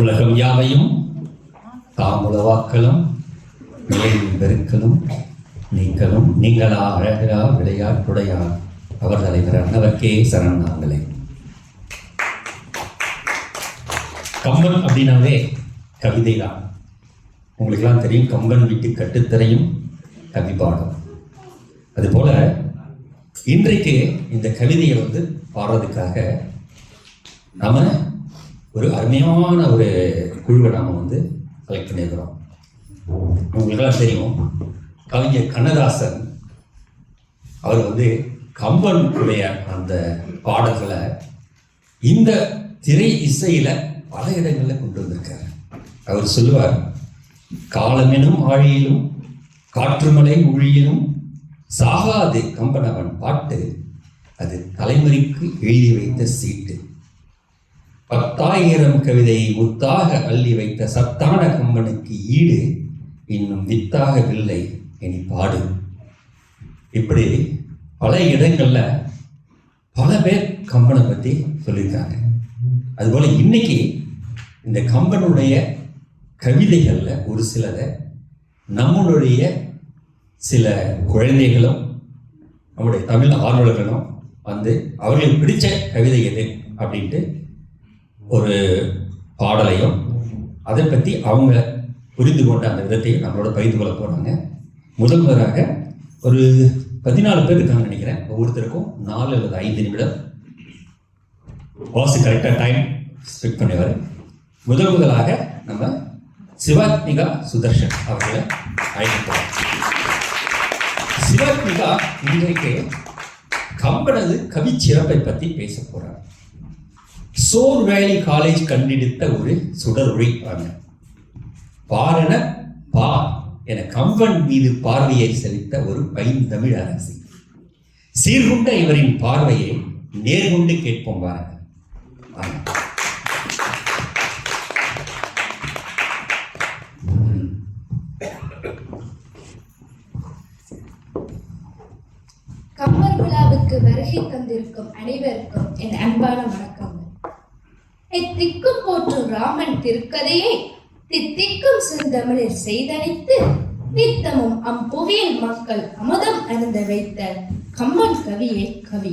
உலகம் யாவையும் தாமுளவாக்கலும் நிலையின் பெருக்கலும் நீக்கலும் நீங்களா அழகா விளையாட்டுடையா அவர் தலைவர் அன்னவர்க்கே சரண் நாங்களே. கம்பன் அப்படின்னாவே கவிதை தான். உங்களுக்கெல்லாம் தெரியும், கம்பன் வீட்டு கட்டுத்தரையும் கவி பாடம். அதுபோல இன்றைக்கு இந்த கவிதையை பாடுறதுக்காக நாம ஒரு அருமையான ஒரு குழுவை நாம செலக்ட் பண்ணியிருக்கிறோம். உங்களுக்கெல்லாம் தெரியும், கவிஞர் கண்ணதாசன் அவர் கம்பனுடைய அந்த பாடல்களை இந்த திரை இசையில பல இடங்கள்ல கொண்டு வந்திருக்காரு. அவர் சொல்லுவார், காலமெனும் ஆழியிலும் காற்றுமலை ஊழியிலும் சாகாது கம்பனவன் பாட்டு, அது தலைமுறைக்கு எழுதி வைத்த சீட்டு. 10,000 கவிதையை முத்தாக அள்ளி வைத்த சத்தான கம்பனுக்கு ஈடு இன்னும் வித்தாகவில்லை இனி பாடு. இப்படி பல இடங்கள்ல பல பேர் கம்பனை பத்தி சொல்லியிருக்காங்க. அதுபோல இன்னைக்கு இந்த கம்பனுடைய கவிதைகள்ல ஒரு சிலதை நம்மளுடைய சில குழந்தைகளும் நம்முடைய தமிழ் ஆர்வலர்களும் அவர்களுக்கு பிடிச்ச கவிதை எது அப்படின்ட்டு ஒரு பாடலையும் அதை பற்றி அவங்க புரிந்து கொண்ட அந்த விதத்தையும் நம்மளோட பகிர்ந்து கொள்ள போகிறாங்க. முதல்வராக ஒரு 14 பேர் இருக்காங்க நினைக்கிறேன். ஒவ்வொருத்தருக்கும் 4 அல்லது 5 நிமிடம் வாசி கரெக்டாக டைம் ஸ்பெக்ட் பண்ணுவார். முதலாக நம்ம சிவாத்மிகா சுதர்ஷன் அவர்களை அழைக்கிறோம். சிவாத்மிகா இன்றைக்கு கம்பனது கவி சிறப்பை பற்றி பேச போறார். சோர் வேலி காலேஜ் கண்டெடுத்த ஒரு சுடரொளி பாரண பா என கம்பன் மீது பார்வையை செலுத்த ஒரு பைந்தமிழ் அரசி. சீர்கொண்ட இவரின் பார்வையை நேர்கொண்டு கேட்போம் பாருங்கள். கம்பர் விழாவுக்கு வருகை தந்திருக்கும் அனைவருக்கும் என் அன்பான வணக்கங்கள். திக்கும் போற்றும் ராமன் திருக்கதையை தித்திக்கும் செந்தமிழில் செய்தளித்து நித்தமும் அம்புவியல் மக்கள் அமுதம் அருந்த வைத்த கம்பன் கவியே கவி.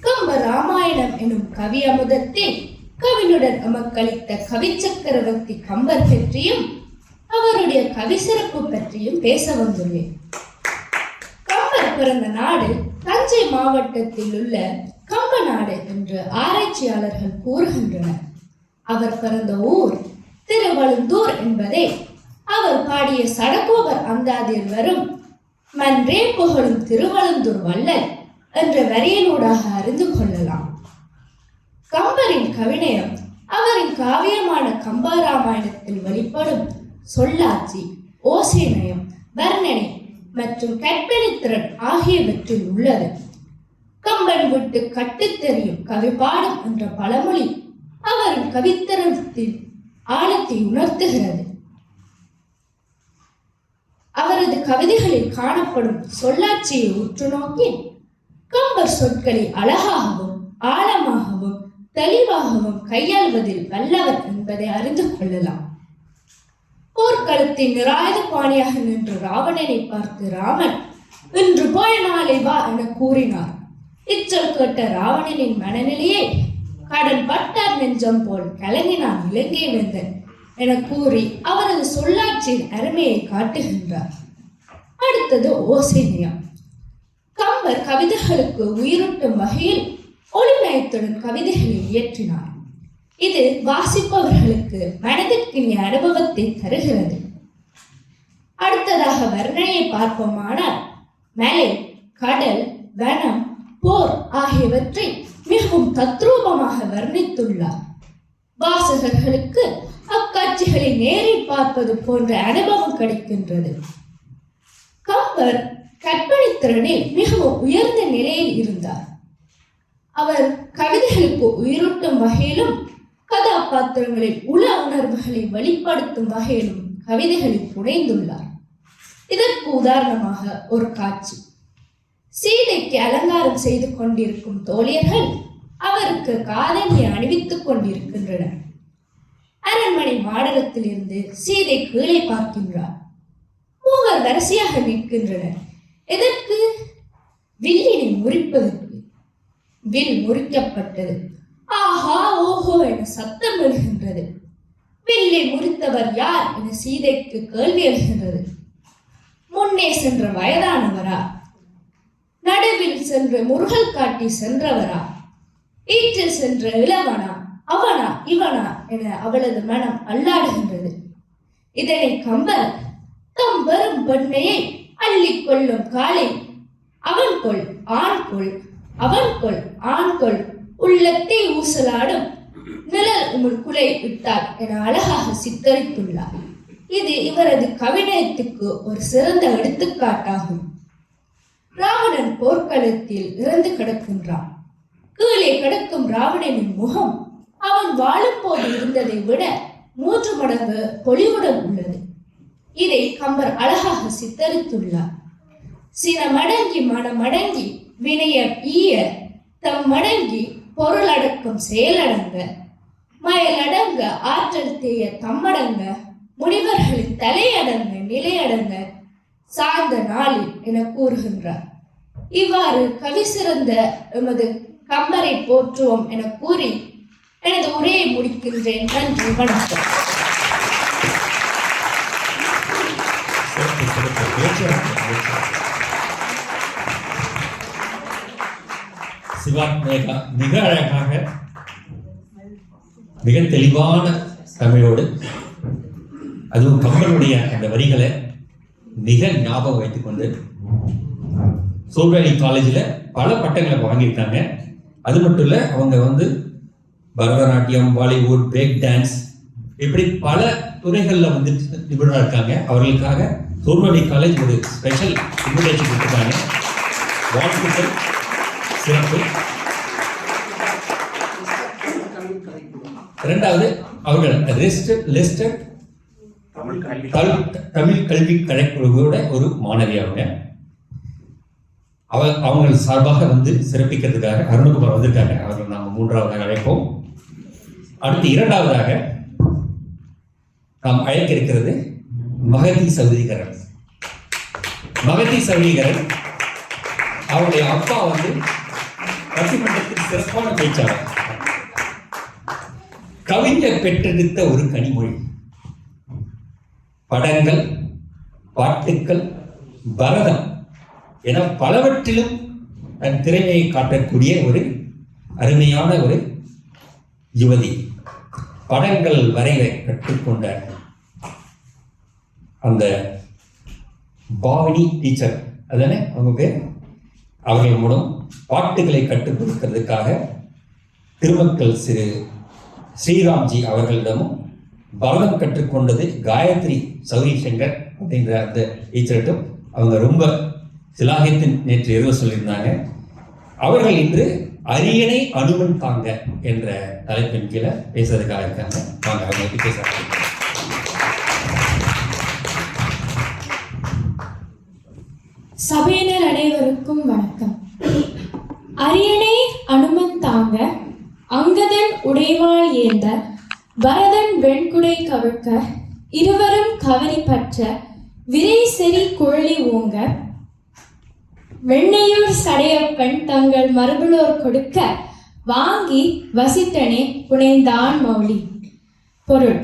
கம்ப ராமாயணம் எனும் கவி அமுதத்தில் கவினுடன் அமக்களித்த கவி சக்கரவர்த்தி கம்பர் பற்றியும் அவருடைய கவி சிறப்பு பற்றியும் பேச வந்துள்ளேன். கம்பர் பிறந்த நாடு தஞ்சை மாவட்டத்தில் உள்ள கம்பநாடு என்று ஆராய்ச்சியாளர்கள் கூறுகின்றனர். அவர் பிறந்த ஊர் திருவழுந்தூர் என்பதை அவர் பாடிய சடகோபர் அந்தாதியில் வரும் மன்றே புகழும் திருவழுந்தூர் வள்ளல் என்ற வரியினூடாக அறிந்து கொள்ளலாம். கம்பரின் கவிநயம் அவரின் காவியமான கம்பராமாயணத்தில் வெளிப்படும் சொல்லாட்சி, ஓசைநயம், வர்ணனை மற்றும் கற்பனைத்திறன் ஆகியவற்றில் உள்ளது. கம்பன் விட்டு கட்டுத் தெரியும் கவி பாடும் என்ற பழமொழி அவரின் கவித்திறத்தின் ஆழத்தை உணர்த்துகிறது. அவரது கவிதைகளில் காணப்படும் சொல்லாட்சியை உற்று நோக்கி கம்பர் சொற்களை அழகாகவும் ஆழமாகவும் தெளிவாகவும் கையாள்வதில் வல்லவர் என்பதை அறிந்து கொள்ளலாம். போர்க்களத்தின் நிராயுத பாணியாக நின்று ராவணனை பார்த்து ராமன் இன்று போய நாளை வா என கூறினார். இச்சொல் கேட்ட ராவணனின் மனநிலையை கடன் பட்டார் நெஞ்சம் போல் கலங்கினான் இலங்கை வேந்தன் என கூறி அவரது சொல்லாட்சியின் அருமையை காட்டுகின்றார். அடுத்தது ஓசைநயம். கம்பர் கவிதைகளுக்கு உயிரூட்டும் வகையில் ஒளிநயத்துடன் கவிதைகளை இயற்றினார். இது வாசிப்பவர்களுக்கு மனதிற்கினிய அனுபவத்தை தருகிறது. அடுத்ததாக வர்ணனையை பார்ப்போமானால் மலை, கடல், வனம், போர் ஆகியவற்றை மிகவும் தத்ரூபமாக வர்ணித்துள்ளார். வாசகர்களுக்கு அக்காட்சிகளை நேரில் பார்ப்பது போன்ற அனுபவம் கிடைக்கின்றது. கம்பர் கற்பனை திறனில் மிகவும் உயர்ந்த நிலையில் இருந்தார். அவர் கவிதைகளுக்கு உயிரூட்டும் வகையிலும் கதாபாத்திரங்களில் உள உணர்வுகளை வெளிப்படுத்தும் வகையிலும் கவிதைகளில் புனைந்துள்ளார். இதற்கு உதாரணமாக ஒரு காட்சி. சீதைக்கு அலங்காரம் செய்து கொண்டிருக்கும் தோழியர்கள் அவருக்கு காதணியை அணிவித்துக் கொண்டிருக்கின்றனர். அரண்மனை மாடத்தில் இருந்து சீதை கீழே பார்க்கின்றார். மூவர் வரிசையாக நிற்கின்றனர். எதற்கு? வில்லினை முறிப்பதற்கு. வில் முறிக்கப்பட்டது. ஆஹா ஓஹோ என சத்தம் எழுகின்றது. வில்லை முறித்தவர் யார் என சீதைக்கு கேள்வி எழுகின்றது. முன்னே சென்ற வயதானவரா? நடுவில் சென்ற முருகல் காட்டி சென்றவரா? ஈற்றில் சென்ற இளவனா? அவனா இவனா என அவளது மனம் அல்லாடுகின்றது. இதனை கம்பர் தம் வெறும் பெண்ணையை அள்ளிக் கொள்ளும் காலை அவன் கொள் ஆண் கொள் அவன் கொள் ஆண் கொள் உள்ளத்தை ஊசலாடும் நிழல் உமிழ் குலை விட்டார் என அழகாக சித்தரித்துள்ளார். இது இவரது கவிநயத்துக்கு ஒரு சிறந்த எடுத்துக்காட்டாகும். ராவணன் போர்க்களத்தில் இறந்து கிடக்கின்றான். கீழே கிடக்கும் ராவணனின் முகம் அவன் வாழும் போது இருந்ததை விட 3 மடங்கு பொலிவுடன் உள்ளது. இதை கம்பர் அழகாக சித்தரித்துள்ளார். சினமடங்கி மனமடங்கி வினயம் ஈய தம் மடங்கி பொருளடக்கம் செயலடங்க மயலடங்க ஆற்றல் தேய தம்மடங்க முனிவர்களின் தலையடங்க நிலையடங்க சார்ந்த நாளில் என கூறுகின்றார். இவ்வாறு கவி சிறந்த எமது கம்பரை போற்றுவோம் என கூறி எனது உரையை முடிக்கின்றேன். நன்றி, வணக்கம். சிவாத்மேகா மிக அழகாக மிக தெளிவான தமிழோடு அதுவும் கம்பனுடைய அந்த வரிகளை மிக ஞாபகம் வைத்துக் கொண்டு சோல்வேலி காலேஜில் பல பட்டங்களை வாங்கியிருக்காங்க. அது மட்டும் இல்லை, அவங்க பரதநாட்டியம், பாலிவுட், பிரேக் டான்ஸ் இப்படி பல துறைகளில் நிபுணராக இருக்காங்க. அவர்களுக்காக சோல்வேலி காலேஜ் ஒரு ஸ்பெஷல் இன்விடேஷன் கொடுத்துருக்காங்க. வாழ்த்துக்கள், சிறப்பு. இரண்டாவது, அவர்கள் லிஸ்டட் தமிழ் கல்வி கலைக்குழுவோட ஒரு மாணவி. அவங்க சார்பாக சிறப்பிக்கிறதுக்காக அருணகுமார் வந்திருக்காங்க. அவர்கள் நாம் 3வது அழைப்போம். அடுத்து 2வதாக நாம் அழைக்க இருக்கிறது மகதி சௌதிகரன். மகதி சௌதிகரன் அவருடைய அப்பா பட்டிமன்றத்தில் சிறப்பான பேச்சாளர். கவிஞர் பெற்றெடுத்த ஒரு கனிமொழி. படங்கள், பாட்டுக்கள், பரதம் என பலவற்றிலும் தன் திறமையை காட்டக்கூடிய ஒரு அருமையான ஒரு யுவதி. படங்கள் வரைய கற்றுக்கொண்ட அந்த பாவினி டீச்சர், அதானே அவங்க பேர், அவர்கள் மூலம் பாட்டுகளை கற்றுக் கொடுக்கிறதுக்காக திருமக்கள் திரு ஸ்ரீராம்ஜி அவர்களிடமும் பரதம் கற்றுக்கொண்டது காயத்ரி சௌரி சங்கர் அப்படின்ற அந்த டீச்சர்கிட்டும் அவங்க ரொம்ப சிலாகியத்தின் நேற்று இரவு சொல்லியிருந்தாங்க. அவர்கள் இன்று அரியணை அனுமன் தாங்க என்ற தலைப்பின் கீழே பேசுறதுக்காக இருக்காங்க. வாங்க அவங்க பேச. சபையினர் அனைவருக்கும் வணக்கம். அரியணை அனுமன் தாங்க அங்கதன் உடைவாள் ஏந்த பரதன் வெண்குடை கவிழ்க்க இருவரும் கவரி பற்ற விரை செறி குழலி ஓங்க வெண்ணையூர் சடையப்பன் தங்கள் மரபுளோர் கொடுக்க வாங்கி வசித்தனே புனைந்தான் மௌலி. பொருள்: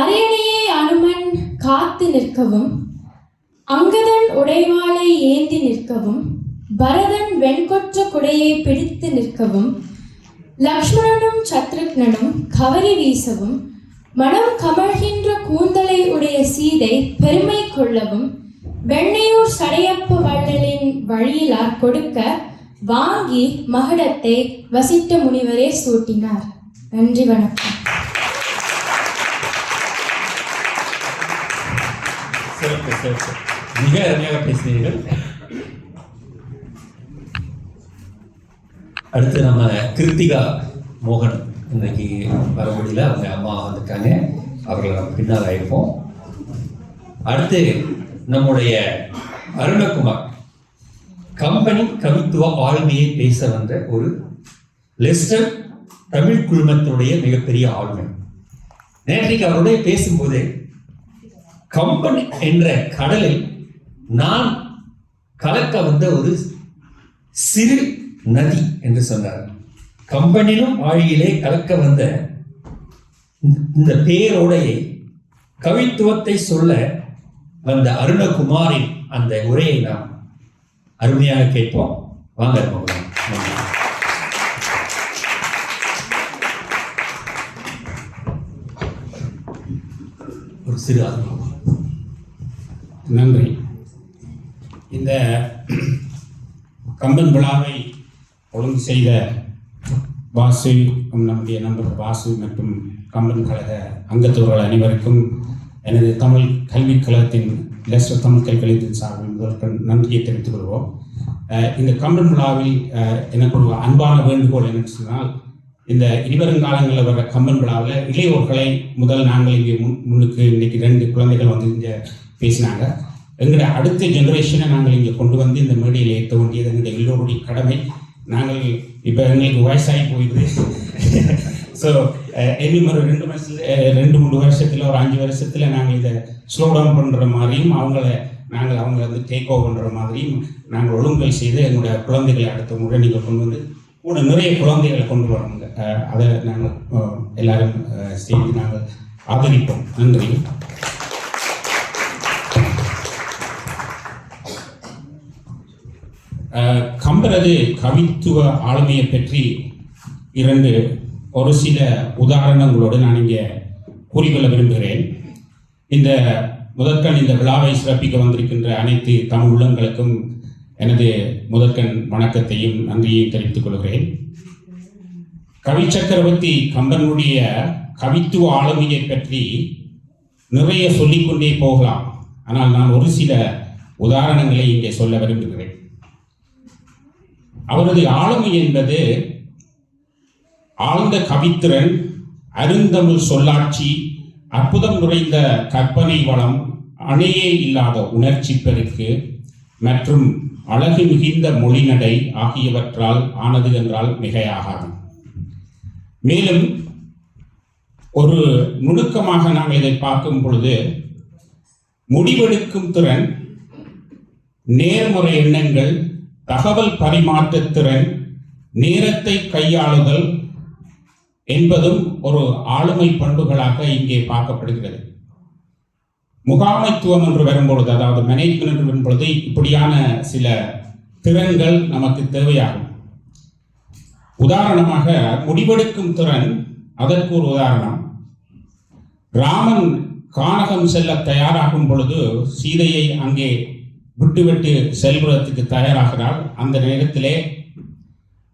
அரியணையை அனுமன் காத்து நிற்கவும், அங்கதன் உடைவாளை ஏந்தி நிற்கவும், பரதன் வெண்கொற்ற குடையை பிடித்து நிற்கவும், லக்ஷ்மணனும் சத்ருக்னனும் கவரி வீசவும், மனம் கமழ்கின்ற கூந்தலை உடைய சீதை பெருமை கொள்ளவும், வெண்ணையூர் சடையப்ப வள்ளலின் வழியிலார் கொடுக்க வாங்கி மகுடத்தை வசிட்ட முனிவரே சூட்டினார். நன்றி, வணக்கம். மிக அருமையாக பேசினீர்கள். அடுத்து நம்ம கிருத்திகா மோகன் இன்னைக்கு வர முடியல, அவங்க அம்மா வந்திருக்காங்க. அவர்களை நம்ம பின்னால் அழைப்போம். அடுத்து நம்முடைய அருணகுமார் கம்பெனி கவித்துவ ஆளுமையை பேச வந்த ஒரு லெஸ்டர் தமிழ் குழுமத்தினுடைய மிகப்பெரிய ஆளுமை. நேற்றைக்கு அவருடைய பேசும்போது கம்பன் என்ற கடலில் நான் கலக்க வந்த ஒரு சிறு நதி என்று சொன்னார். கம்பனிலும் ஆழியிலே கலக்க வந்த இந்த பேரோடையை கவித்துவத்தை சொல்ல வந்த அருணகுமாரின் அந்த உரையை நாம் அருமையாக கேட்போம். வாங்க போகலாம். ஒரு சிறு அனுபவம். நன்றி. இந்த கம்பன் விழாவை ஒழுங்கு செய்த வாசு, நம்முடைய நண்பர் வாசு மற்றும் கம்பன் கழக அங்கத்தவர்கள் அனைவருக்கும் எனது தமிழ் கல்விக் கழகத்தின் லெஸ்டர் தமிழ் கல்விக்கழகத்தின் சார்பில் முதல் நன்றியை தெரிவித்துக் கொள்வோம். இந்த கம்பன் விழாவில் எனக்கு ஒரு அன்பான வேண்டுகோள் என்னன்னு சொன்னால், இந்த இனிவருங்காலங்களில் வர கம்பன் விழாவில் இளையோர்களை முதல் நாங்கள் இங்கே முன்னுக்கு இன்றைக்கி 2 குழந்தைகள் வந்து இங்கே பேசினாங்க. எங்களுடைய அடுத்த ஜெனரேஷனை நாங்கள் இங்கே கொண்டு வந்து இந்த மேடையில் ஏற்ற வேண்டியது எங்களுடைய எல்லோருடைய கடமை. நாங்கள் இப்போ எங்களுக்கு வயசாகி போயிடுது. ஸோ இன்னும் ஒரு 2-3 வருஷத்தில், ஒரு 5 வருஷத்தில் நாங்கள் இதை ஸ்லோ டவுன் பண்ணுற மாதிரியும் அவங்கள வந்து டேக் ஓவர் பண்ணுற மாதிரியும் நாங்கள் ஒழுங்குகள் செய்து எங்களுடைய குழந்தைகளை அடுத்த முறை நீங்கள் கொண்டு வந்து கூட நிறைய குழந்தைகளை கொண்டு வரணுங்க. அதை நாங்கள் எல்லாரும் செய்து நாங்கள் ஆதரிப்போம். நன்றி. கம்பரது கவித்துவ ஆளுமையை பற்றி ஒரு சில உதாரணங்களோடு நான் இங்கே கூறிக்கொள்ள விரும்புகிறேன். இந்த முதற்கண் இந்த விழாவை சிறப்பிக்க வந்திருக்கின்ற அனைத்து தமிழ் உள்ளங்களுக்கும் எனது முதற்கண் வணக்கத்தையும் நன்றியையும் தெரிவித்துக் கொள்கிறேன். கவி சக்கரவர்த்தி கம்பனுடைய கவித்துவ ஆளுமையை பற்றி நிறைய சொல்லிக்கொண்டே போகலாம். ஆனால் நான் ஒரு சில உதாரணங்களை இங்கே சொல்ல விரும்புகிறேன். அவரது ஆளுமை என்பது ஆழ்ந்த கவித்திறன், அருந்தமிழ் சொல்லாட்சி, அற்புதம் நிறைந்த கற்பனை வளம், அணையே இல்லாத உணர்ச்சி பெருக்கு மற்றும் அழகு மிகுந்த மொழிநடை ஆகியவற்றால் ஆனது என்றால் மிகையாகாது. மேலும் ஒரு நுணுக்கமாக நாங்கள் இதை பார்க்கும் பொழுது, முடிவெடுக்கும் திறன், நேர்முறை எண்ணங்கள், தகவல் பரிமாற்ற திறன், நேரத்தை கையாளுதல் என்பதும் ஒரு ஆளுமை பண்புகளாக இங்கே பார்க்கப்படுகிறது. முகாமைத்துவம் என்று வரும்பொழுது, அதாவது மேனேஜ்மெண்ட் என்று வரும்பொழுது இப்படியான சில திறன்கள் நமக்கு தேவையாகும். உதாரணமாக முடிவெடுக்கும் திறன், அதற்கு ஒரு உதாரணம். ராமன் கானகம் செல்ல தயாராகும் பொழுது சீதையை அங்கே விட்டுவிட்டு செல்வதற்கு தயாராகிறாள். அந்த நேரத்திலே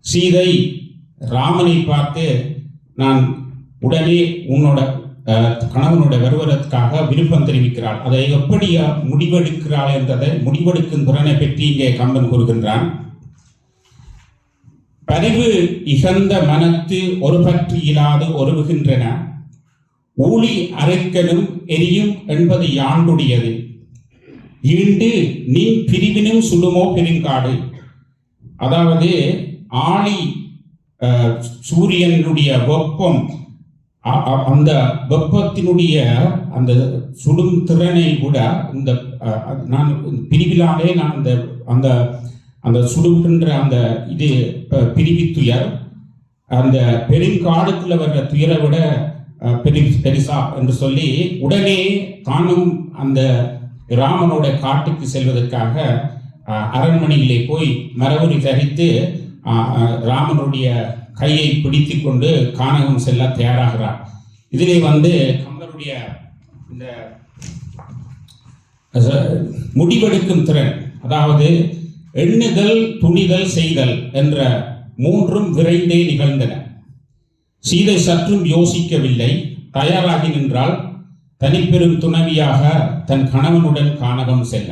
சீதை ராமனை பார்த்து, நான் உடனே உன்னோட கணவனோட வருவதற்காக விருப்பம் தெரிவிக்கிறாள். அதை எப்படி முடிவெடுக்கிறாள் என்றதை, முடிவெடுக்கும் திறனை பற்றி இங்கே கம்பன் கூறுகின்றான். பரிவு இகந்த மனத்து ஒரு பற்றி இல்லாது ஒருவுகின்றன, ஊழி அரைக்கலும் எரியும் என்பது யாண்டுடையது, ஈண்டு நின் பிரிவினும் சுடுமோ பெருங்காடு. அதாவது ஆழி சூரியனுடைய வெப்பம், அந்த வெப்பத்தினுடைய அந்த சுடும் திறனை விட இந்த நான் பிரிவிலாலே நான் அந்த அந்த சுடுகின்ற அந்த இது பிரிவி துயர், அந்த பெருங்காடுக்குள்ள வர்ற துயரை விட பெரிசா என்று சொல்லி உடனே தானும் அந்த ராமனோட காட்டுக்கு செல்வதற்காக அரண்மனையிலே போய் மரபுரி தரித்து ராமனுடைய கையை பிடித்து கொண்டு கானகம் செல்ல தயாராகிறார். இதிலே கம்பனுடைய இந்த முடிவெடுக்கும் திறன், அதாவது எண்ணுதல், துணிதல், செய்தல் என்ற 3ம் விரைந்தே நிகழ்ந்தன. சீதை சற்றும் யோசிக்கவில்லை, தயாராகி நின்றால் தனிப்பெரும் துணைவியாக தன் கணவனுடன் கானகம் செல்ல.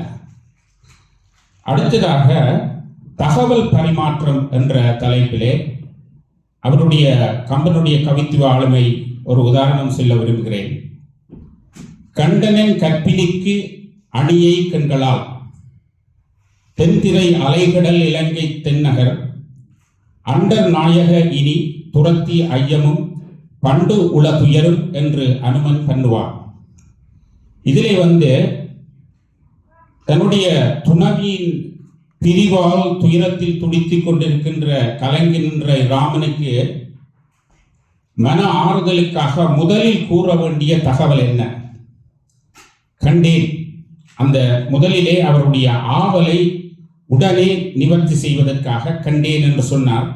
அடுத்ததாக தகவல் பரிமாற்றம் என்ற தலைப்பிலே கம்பனுடைய கவித்துவ ஆளுமை ஒரு உதாரணம் சொல்ல விரும்புகிறேன். கண்டனன் கற்பிலிக்கு அணியை கண்களால், தென்திரை அலைகடல் இலங்கை தென்னகர், அண்டர் நாயக இனி துரத்தி ஐயமும் பண்டு உலகுயரும் என்று அனுமன் பண்ணுவார். இதிலே தன்னுடைய துணவியின் பிரிவால் துயரத்தில் துடித்துக் கொண்டிருக்கின்ற கலங்கின்ற ராமனுக்கு மன ஆறுதலுக்காக முதலில் கூற வேண்டிய தகவல் என்ன? கண்டேன். அந்த முதலிலே அவருடைய ஆவலை உடனே நிவர்த்தி செய்வதற்காக கண்டேன் என்று சொன்னார்.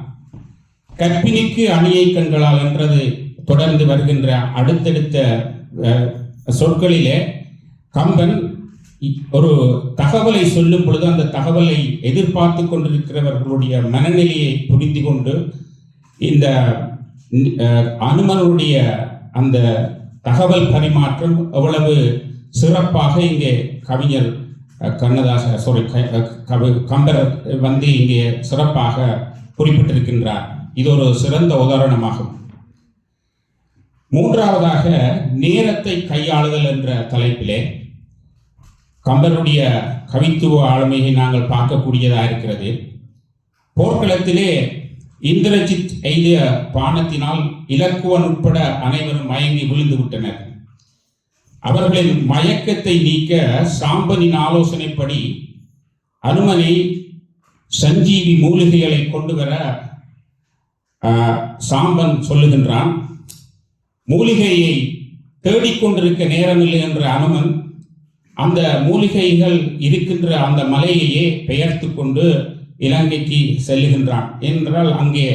கற்பிணிக்கு அணியை கண்களால் என்றது தொடர்ந்து வருகின்ற அடுத்தடுத்த சொற்களிலே கம்பன் ஒரு தகவலை சொல்லும் பொழுது அந்த தகவலை எதிர்பார்த்து கொண்டிருக்கிறவர்களுடைய மனநிலையை புரிந்து கொண்டு இந்த அனுமனுடைய அந்த தகவல் பரிமாற்றம் எவ்வளவு சிறப்பாக இங்கே கவிஞர் கம்பர் இங்கே சிறப்பாக குறிப்பிட்டிருக்கின்றார். இது ஒரு சிறந்த உதாரணமாகும். மூன்றாவதாக நேரத்தை கையாளுதல் என்ற தலைப்பிலே கம்பருடைய கவித்துவ ஆளுமையை நாங்கள் பார்க்கக்கூடியதாக இருக்கிறது. போர்க்களத்திலே இந்திரஜித் எய்திய பானத்தினால் இலக்குவன் உட்பட அனைவரும் மயங்கி விழுந்து விட்டனர். அவர்களின் மயக்கத்தை நீக்க சாம்பனின் ஆலோசனைப்படி அனுமனை சஞ்சீவி மூலிகைகளை கொண்டு வர சாம்பன் சொல்லுகின்றான். மூலிகையை தேடிக்கொண்டிருக்க நேரமில்லை என்ற அனுமன் அந்த மூலிகைகள் இருக்கின்ற அந்த மலையையே பெயர்த்து கொண்டு இலங்கைக்கு செல்லுகின்றான். என்றால் அங்கே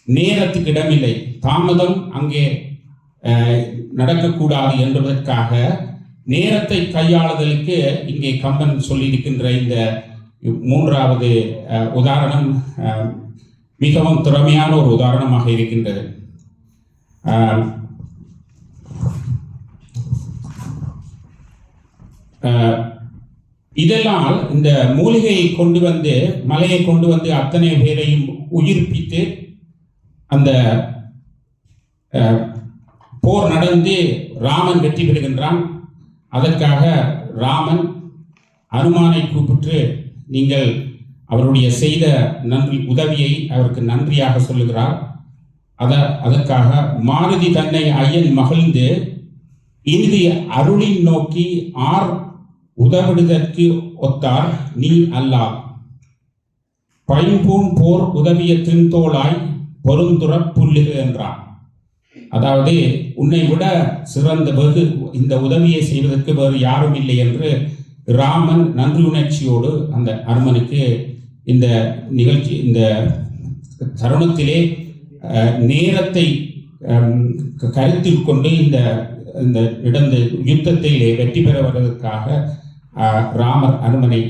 நேரத்துக்கு இடமில்லை, தாமதம் அங்கே நடக்கக்கூடாது என்பதற்காக நேரத்தை கையாளுதலுக்கு இங்கே கம்பன் சொல்லியிருக்கின்ற இந்த மூன்றாவது உதாரணம் மிகவும் திறமையான ஒரு உதாரணமாக இருக்கின்றது. இதெல்லாம் இந்த மூலிகையை கொண்டு வந்து மலையை கொண்டு வந்து அத்தனை பேரையும் உயிர்ப்பித்து அந்த போர் நடந்து ராமன் வெற்றி பெறுகின்றான். அதற்காக ராமன் அனுமானை கூப்பிட்டு நீங்கள் அவருடைய செய்த நன்றி உதவியை அவருக்கு நன்றியாக சொல்லுகிறார். அதற்காக மாருதி தன்னை ஐயன் மகிழ்ந்து இறுதி அருளின் நோக்கி ஆர் உதவிடுதற்கு ஒத்தார் நீ அல்லார் பைம்பூன் போர் உதவிய தின்தோளாய் பொருந்துற புல்லுகு என்றார். அதாவது உன்னை விட சிறந்த வெகு இந்த உதவியை செய்வதற்கு வேறு யாரும் இல்லை என்று ராமன் நன்றி உணர்ச்சியோடு அந்த அனுமனுக்கு இந்த நிகழ்ச்சி இந்த தருணத்திலே நேரத்தை கருத்தில் கொண்டு இந்த இடந்த யுத்தத்திலே வெற்றி பெற வருவதற்காக ராமர் அனுமனை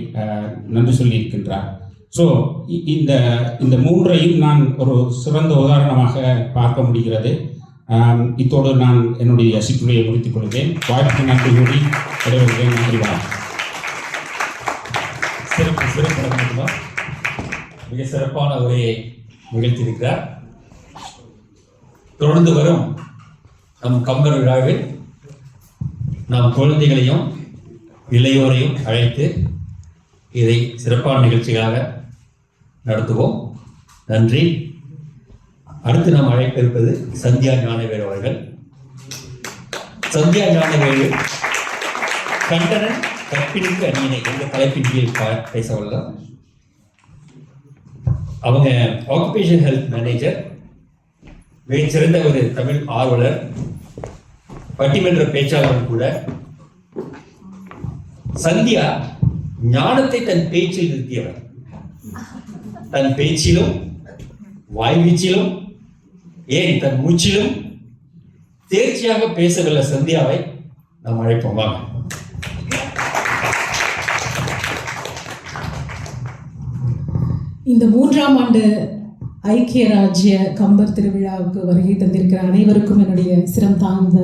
நன்றி சொல்லியிருக்கின்றார். ஸோ இந்த மூன்றையும் நான் ஒரு சிறந்த உதாரணமாக பார்க்க முடிகிறது. இத்தோடு நான் என்னுடைய சிற்றுரையை முடித்துக் கொள்கிறேன். வாய்ப்பு நன்றி கூறி விடைபெறுகிறேன். நன்றி. சிறப்பு மிக சிறப்பான உரையை நிகழ்த்தியிருக்கிறார். தொடர்ந்து வரும் நம் கம்பர் விழாவில் நாம் குழந்தைகளையும் இளையோரையும் அழைத்து இதை சிறப்பான நிகழ்ச்சிகளாக நடத்துவோம். நன்றி. அடுத்து நாம் அழைக்க இருப்பது சந்தியா ஞானவேலு அவர்கள். சந்தியா ஞானவேலு கண்டனன் கற்பிணிக்கு அணியினை என்ற தலைப்பின் கீழ் பேச உள்ளார். அவங்க ஆக்குபேஷன் ஹெல்த் மேனேஜர், மிகச்சிறந்த ஒரு தமிழ் ஆர்வலர், பட்டிமன்ற பேச்சாளர் கூட. சந்தியா ஞானத்தை தன் பேச்சில் நிறுத்தியவர். தன் பேச்சிலும் வாய்வீச்சிலும் ஏன் தன் மூச்சிலும் தேர்ச்சியாக பேசவல்ல சந்தியாவை நாம் அழைப்போம். வாங்க. இந்த 3ஆம் ஆண்டு ஐக்கிய ராஜ்ய கம்பர் திருவிழாவுக்கு வருகை தந்திருக்கிற அனைவருக்கும் என்னுடைய சிரம் தாழ்ந்த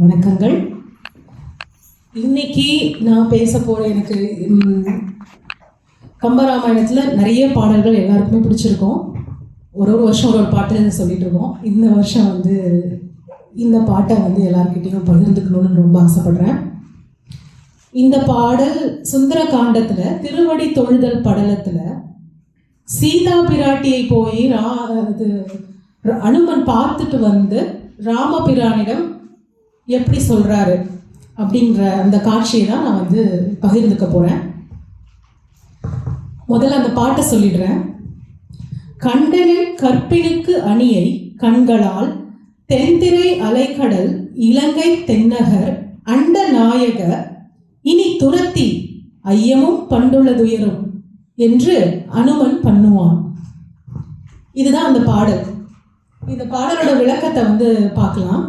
வணக்கங்கள். இன்னைக்கு நான் பேச போகிற எனக்கு கம்பராமாயணத்தில் நிறைய பாடல்கள் எல்லாருக்குமே பிடிச்சிருக்கோம். ஒரு வருஷம் ஒரு பாட்டு சொல்லிட்டு இருக்கோம். இந்த வருஷம் இந்த பாட்டை எல்லாருக்கிட்டையும் பகிர்ந்துக்கணும்னு ரொம்ப ஆசைப்படுறேன். இந்த பாடல் சுந்தர காண்டத்தில் திருவடி தொழுதல் படலத்தில் சீதா பிராட்டியை போய் அனுமன் பார்த்துட்டு வந்து ராமபிரானிடம் எப்படி சொல்றாரு அப்படின்ற அந்த காட்சியை தான் நான் வந்து பகிர்ந்துக்க போறேன். முதல்ல அந்த பாட்டை சொல்லிடுறேன். கண்டனின் கற்பினுக்கு அணியை கண்களால் தென்திரை அலைக்கடல் இலங்கை தென்னகர் அண்ட நாயக இனி துரத்தி ஐயமும் பண்டுள்ளதுயரும் என்று அனுமன் பண்ணுவான். இதுதான் அந்த பாடல். இந்த பாடலோட விளக்கத்தை வந்து பார்க்கலாம்.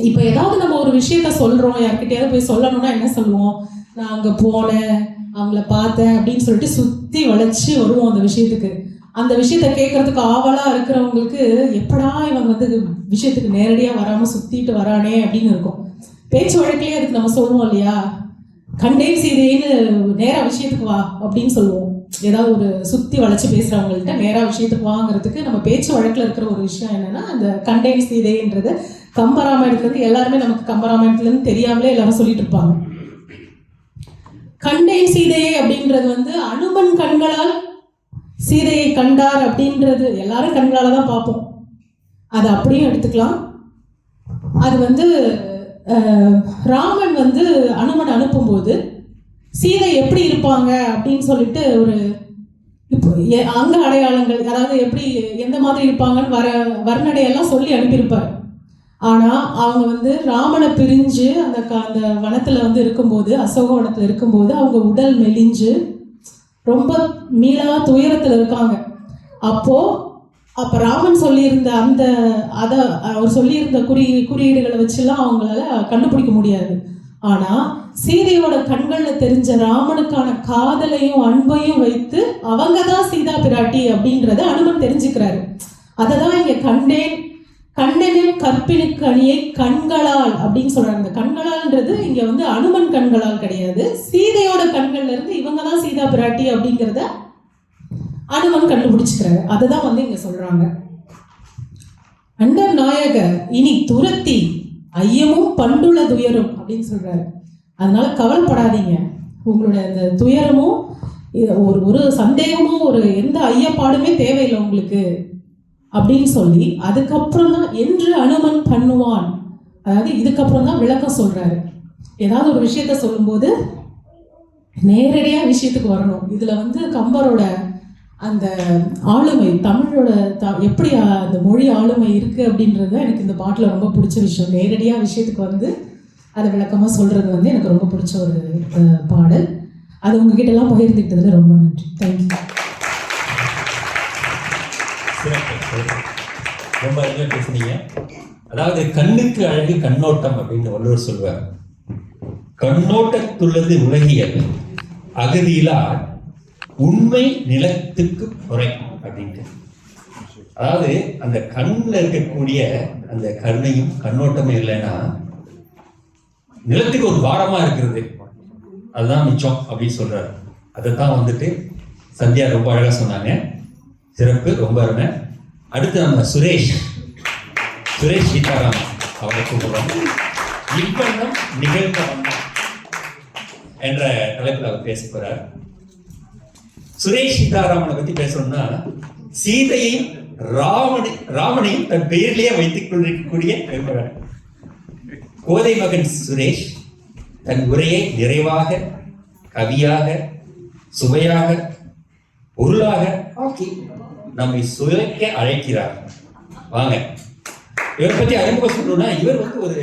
இப்போ ஏதாவது நம்ம ஒரு விஷயத்த சொல்றோம், யார்கிட்டயாவது போய் சொல்லணும்னா என்ன சொல்லுவோம்? நான் அங்கே போனேன், அவங்கள பார்த்தேன் அப்படின்னு சொல்லிட்டு சுற்றி வளைச்சி வருவோம் அந்த விஷயத்துக்கு. அந்த விஷயத்த கேட்கறதுக்கு ஆவலாக இருக்கிறவங்களுக்கு எப்படா இவங்க வந்து விஷயத்துக்கு நேரடியாக வராமல் சுற்றிட்டு வரானே அப்படின்னு இருக்கும். பேச்சு வழக்கிலேயே அதுக்கு நம்ம சொல்லுவோம் இல்லையா, கண்டேன் சீதைன்னு நேராக விஷயத்துக்கு வா அப்படின்னு சொல்லுவோம். ஏதாவது ஒரு சுற்றி வளைச்சி பேசுகிறவங்கள்ட்ட நேராக விஷயத்துக்கு வாங்கிறதுக்கு நம்ம பேச்சு வழக்கில் இருக்கிற ஒரு விஷயம் என்னென்னா அந்த கண்டேன் சீதைன்றது கம்பராமாயணத்துலேருந்து எல்லாருமே நமக்கு கம்பராமாயணத்துலேருந்து தெரியாமலே எல்லாரும் சொல்லிட்டு இருப்பாங்க. கண்டேன் சீதையை அப்படின்றது வந்து அனுமன் கண்களால் சீதையை கண்டார் அப்படின்றது எல்லாரும் கண்களால் தான் பார்ப்போம். அதை அப்படியும் எடுத்துக்கலாம். அது வந்து ராமன் வந்து அனுமன் அனுப்பும்போது சீதை எப்படி இருப்பாங்க அப்படின்னு சொல்லிட்டு ஒரு இப்போ அங்க அடையாளங்கள், அதாவது எப்படி எந்த மாதிரி இருப்பாங்கன்னு வர்ணனையெல்லாம் சொல்லி அனுப்பியிருப்பார். ஆனால் அவங்க வந்து ராமனை பிரிஞ்சு அந்த வனத்தில் வந்து இருக்கும்போது, அசோக வனத்தில் இருக்கும்போது அவங்க உடல் மெலிஞ்சு ரொம்ப மீளா துயரத்தில் இருக்காங்க. அப்போ ராமன் சொல்லியிருந்த அவர் சொல்லியிருந்த குறியீடுகளை வச்சுலாம் அவங்களால கண்டுபிடிக்க முடியாது. ஆனால் சீதையோட கண்களில் தெரிஞ்ச ராமனுக்கான காதலையும் அன்பையும் வைத்து அவங்க தான் சீதா பிராட்டி அப்படின்றத அனுமன் தெரிஞ்சுக்கிறாரு. அதை தான் இங்கே கண்டனின் கற்பினுக்கு அணியை கண்களால் அப்படின்னு சொல்றாங்க. இந்த கண்களால்ன்றது இங்க வந்து அனுமன் கண்களால் கிடையாது, சீதையோட கண்கள்ல இருந்து இவங்க தான் சீதா பிராட்டி அப்படிங்கிறத அனுமன் கண்டுபிடிச்சுக்கிறாரு. அதை தான் வந்து இங்க சொல்றாங்க. அண்டர் நாயக இனி துரத்தி ஐயமும் பண்டுள்ள துயரும் அப்படின்னு சொல்றாரு. அதனால கவலைப்படாதீங்க, உங்களுடைய அந்த துயரமும் ஒரு சந்தேகமும் ஒரு எந்த ஐயப்பாடுமே தேவையில்லை உங்களுக்கு அப்படின்னு சொல்லி அதுக்கப்புறம் தான் என்று அனுமன் பண்ணுவான். அதாவது இதுக்கப்புறம் தான் விளக்கம் சொல்றாரு. ஏதாவது ஒரு விஷயத்த சொல்லும்போது நேரடியா விஷயத்துக்கு வரணும். இதுல வந்து கம்பரோட அந்த ஆளுமை, தமிழோட எப்படி அந்த மொழி ஆளுமை இருக்கு அப்படின்றது எனக்கு இந்த பாட்டில் ரொம்ப பிடிச்ச விஷயம். நேரடியா விஷயத்துக்கு வந்து அதை விளக்கமா சொல்றது வந்து எனக்கு ரொம்ப பிடிச்ச ஒரு பாடல். அது உங்ககிட்ட எல்லாம் பகிர்ந்துக்கிட்டதுல ரொம்ப நன்றி. தேங்க்யூ. ரொம்ப அருமையாக பேசுனீங்க. அதாவது கண்ணுக்கு அழகு கண்ணோட்டம் அப்படின்னு வள்ளுவர் சொல்வார். கண்ணோட்டத்துள்ளது உலகியல் அகதியிலா உண்மை நிலத்துக்கு குறை அப்படின்ட்டு. அதாவது அந்த கண்ணில் இருக்கக்கூடிய அந்த கருணையும் கண்ணோட்டமும் இல்லைன்னா நிலத்துக்கு ஒரு பாரமா இருக்கிறது, அதுதான் மிச்சம் அப்படின்னு சொல்றாரு. அதைத்தான் வந்துட்டு சந்தியா ரொம்ப அழகா சொன்னாங்க. சிறப்பு, ரொம்ப அருமை. அடுத்து நம்ம சுரேஷ் சீதாராமன் அவரை கூப்பிடுறோம். இவ்வண்ணம் நிகழ்ந்த வண்ணம் என்ற தலைப்பில் அவர் பேச போறார். சுரேஷ் சீதாராமனை பத்தி பேசணும்னா சீதையையும் ராமனையும் தன் பெயரிலேயே வைத்துக் கொண்டிருக்கக்கூடிய பெருமகன் கோதை மகன் சுரேஷ் தன் உரையை நிறைவாக, கவியாக, சுவையாக, பொருளாக ஆக்கி நம்மை சுவைக்க அழைக்கிறார். வாங்க, இவரை பற்றி அறிமுகம் சொல்லணும்னா இவர் வந்து ஒரு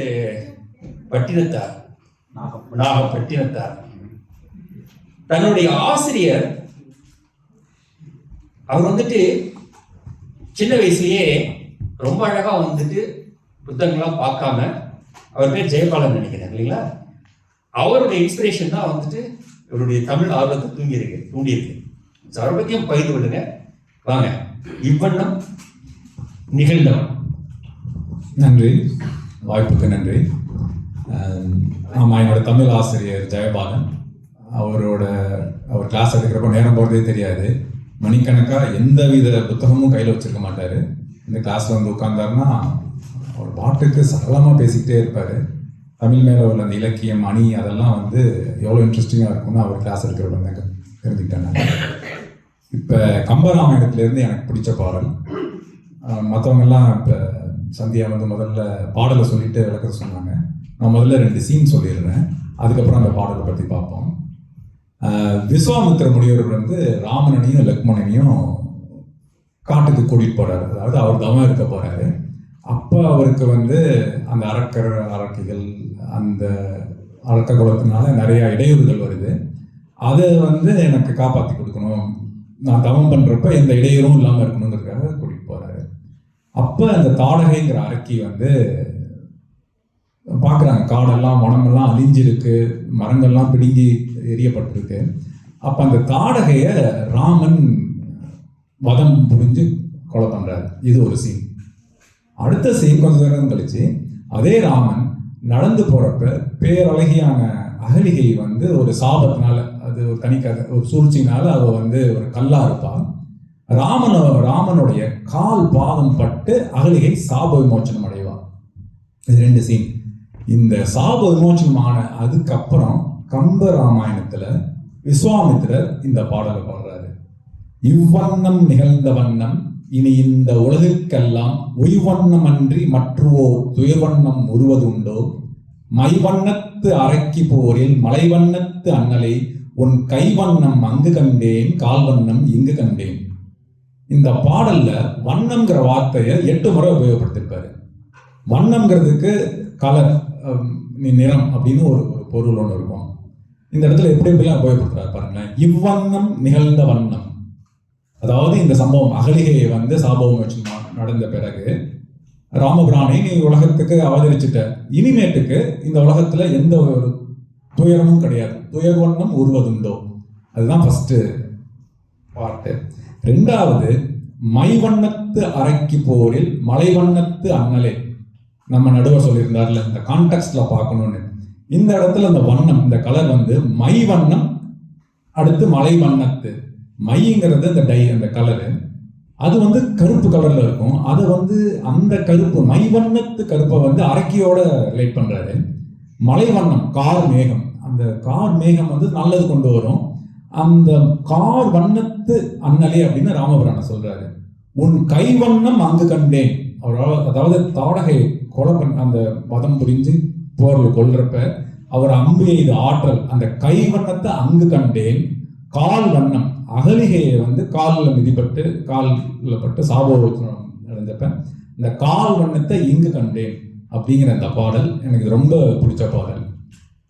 பட்டினத்தார், நாகப்பட்டினத்தார். தன்னுடைய ஆசிரியர் அவர் வந்துட்டு சின்ன வயசுலயே ரொம்ப அழகா வந்துட்டு புத்தகங்கள்லாம் பார்க்காம, அவர் பேர் ஜெயபாலன் நினைக்கிறேன் இல்லைங்களா, அவருடைய இன்ஸ்பிரேஷன் தான் வந்துட்டு இவருடைய தமிழ் ஆர்வத்தை தூண்டியிருக்கு. அவரை பற்றியும் பகிர்ந்து கொள்ளுங்க. வாங்க, இவ்வண்ணம் நிகழ்ந்தவன். நன்றி, வாய்ப்புக்கு நன்றி. ஆமாம், என்னோட தமிழ் ஆசிரியர் ஜெயபாலன். அவர் கிளாஸ் எடுக்கிறப்போ நேரம் போகிறதே தெரியாது. மணிக்கணக்காக எந்த வித புத்தகமும் கையில் வச்சுருக்க மாட்டார். இந்த கிளாஸில் வந்து உட்கார்ந்தாருன்னா அவர் பாட்டுக்கு சரளமாக பேசிக்கிட்டே இருப்பார். தமிழ் மேலே உள்ள அந்த இலக்கியம், அணி, அதெல்லாம் வந்து எவ்வளோ இன்ட்ரெஸ்டிங்காக இருக்கும்னு அவர் கிளாஸ் எடுக்கிறப்ப தெரிஞ்சுக்கிட்டேன். இப்போ கம்பராமாயணத்துலேருந்து எனக்கு பிடிச்ச பாடல், மற்றவங்கெல்லாம் இப்போ சந்தியா வந்து முதல்ல பாடலை சொல்லிட்டு விளக்க சொன்னாங்க. நான் முதல்ல 2 சீன் சொல்லிடுறேன், அதுக்கப்புறம் அந்த பாடலை பற்றி பார்ப்போம். விஸ்வாமித்திர முனிவர் வந்து ராமனையும் லக்ஷ்மணனையும் காட்டுக்கு கூட்டிகிட்டு போகிறாரு. அதாவது அவர் தவம் இருக்க போகிறாரு. அப்போ அவருக்கு வந்து அந்த அரக்கிகள் அந்த அரக்க குலத்தினால நிறையா இடையூறுகள் வருது. அதை வந்து எனக்கு காப்பாற்றி கொடுக்கணும், நான் தவம் பண்ணுறப்ப எந்த இடையூறும் இல்லாமல் இருக்கணுங்கிறதுக்காக கூட்டிகிட்டு போகிறாரு. அப்போ அந்த தாடகைங்கிற அரக்கி வந்து பார்க்குறாங்க, காடெல்லாம் உடம்பெல்லாம் அழிஞ்சிருக்கு, மரங்கள்லாம் பிடுங்கி எரியப்பட்டிருக்கு. அப்போ அந்த தாடகையை ராமன் வதம் புரிஞ்சு கொலை பண்ணுறாரு. இது ஒரு சீன். அடுத்த சீன் கொஞ்ச நேரம் கழிச்சு அதே ராமன் நடந்து போகிறப்ப பேரழகியான அகலிகை வந்து ஒரு சாபத்தினால, அது ஒரு தனிக்கதை, ஒரு சூழ்ச்சினால அவள் வந்து ஒரு கல்லா இருப்பாள். ராமனுடைய கால் பாதம் பட்டு அகலிகை சாப விமோச்சனம் அடைவாள். இது 2 சீன். இந்த சாப விமோச்சனமான அதுக்கப்புறம் கம்ப ராமாயணத்துல விஸ்வாமித்திரர் இந்த பாடலை பாடுறாரு. இவ்வண்ணம் நிகழ்ந்த வண்ணம் இனி இந்த உலகிற்கெல்லாம் உய்வண்ணம் அன்றி மற்றுவோர் துயர்வண்ணம் உருவதுண்டோ, மைவண்ணத்து அரக்கி போரில் மலைவண்ணத்து அண்ணலை உன் கைவண்ணம் அங்கு கண்டேன், கால்வண்ணம் இங்கு கண்டேன். இந்த பாடல்ல வண்ணம்ங்கிற வார்த்தையை 8 முறை உபயோகப்படுத்திருப்பாரு. வண்ணம்ங்கிறதுக்கு கலர், நிறம் அப்படின்னு ஒரு பொருள் ஒன்று இருக்கும். இந்த இடத்துல எப்படி எப்படிலாம் உபயோகப்படுத்துறாரு பாருங்களேன். இவ்வண்ணம் நிகழ்ந்த வண்ணம், அதாவது இந்த சம்பவம் அகலிகையை வந்து சாபம் வச்சு நடந்த பிறகு ராமபிரானை நீ உலகத்துக்கு அவதரிச்சுட்ட, இனிமேட்டுக்கு இந்த உலகத்துல எந்த ஒரு துயரமும் கிடையாது, துயர்வண்ணம் உருவதுண்டோ, அதுதான் ஃபர்ஸ்ட் பார்ட்டு. 2வது மைவண்ணத்து அரக்கி போரில் மலைவண்ணத்து அண்ணலே, நம்ம நடுவர் சொல்லியிருந்தார்ல, இந்த கான்டெக்ட்ல பார்க்கணும்னு. இந்த இடத்துல அந்த வண்ணம், இந்த கலர் வந்து மை வண்ணம், அடுத்து மலை வண்ணத்து. மைங்கிறது அந்த டை, அந்த கலரு, அது வந்து கருப்பு கலர்ல இருக்கும். அது வந்து அந்த கருப்பு மை வண்ணத்து கருப்பை வந்து அரக்கியோட ரிலேட் பண்றாரு. மலை வண்ணம் கார் மேகம், அந்த கார் மேகம் வந்து நல்லது கொண்டு வரும். அந்த கார் வண்ணத்து அண்ணலே அப்படின்னு ராமபிரான சொல்றாரு. உன் கை வண்ணம் அங்கு கண்டேன், அதாவது தாடகை கொலை அந்த வதம் புரிஞ்சு போர்ல கொல்றப்ப அவர் அம்பு எய்த ஆற்றல், அந்த கை வண்ணத்தை அங்கு கண்டேன். கால் வண்ணம் அகலிகையை வந்து காலில் மிதிப்பட்டு காலில் பட்டு சாபோச்சனம் நடந்தப்ப இந்த கால் வண்ணத்தை இங்கு கண்டேன் அப்படிங்கிற அந்த பாடல் எனக்கு ரொம்ப பிடிச்ச பாடல்.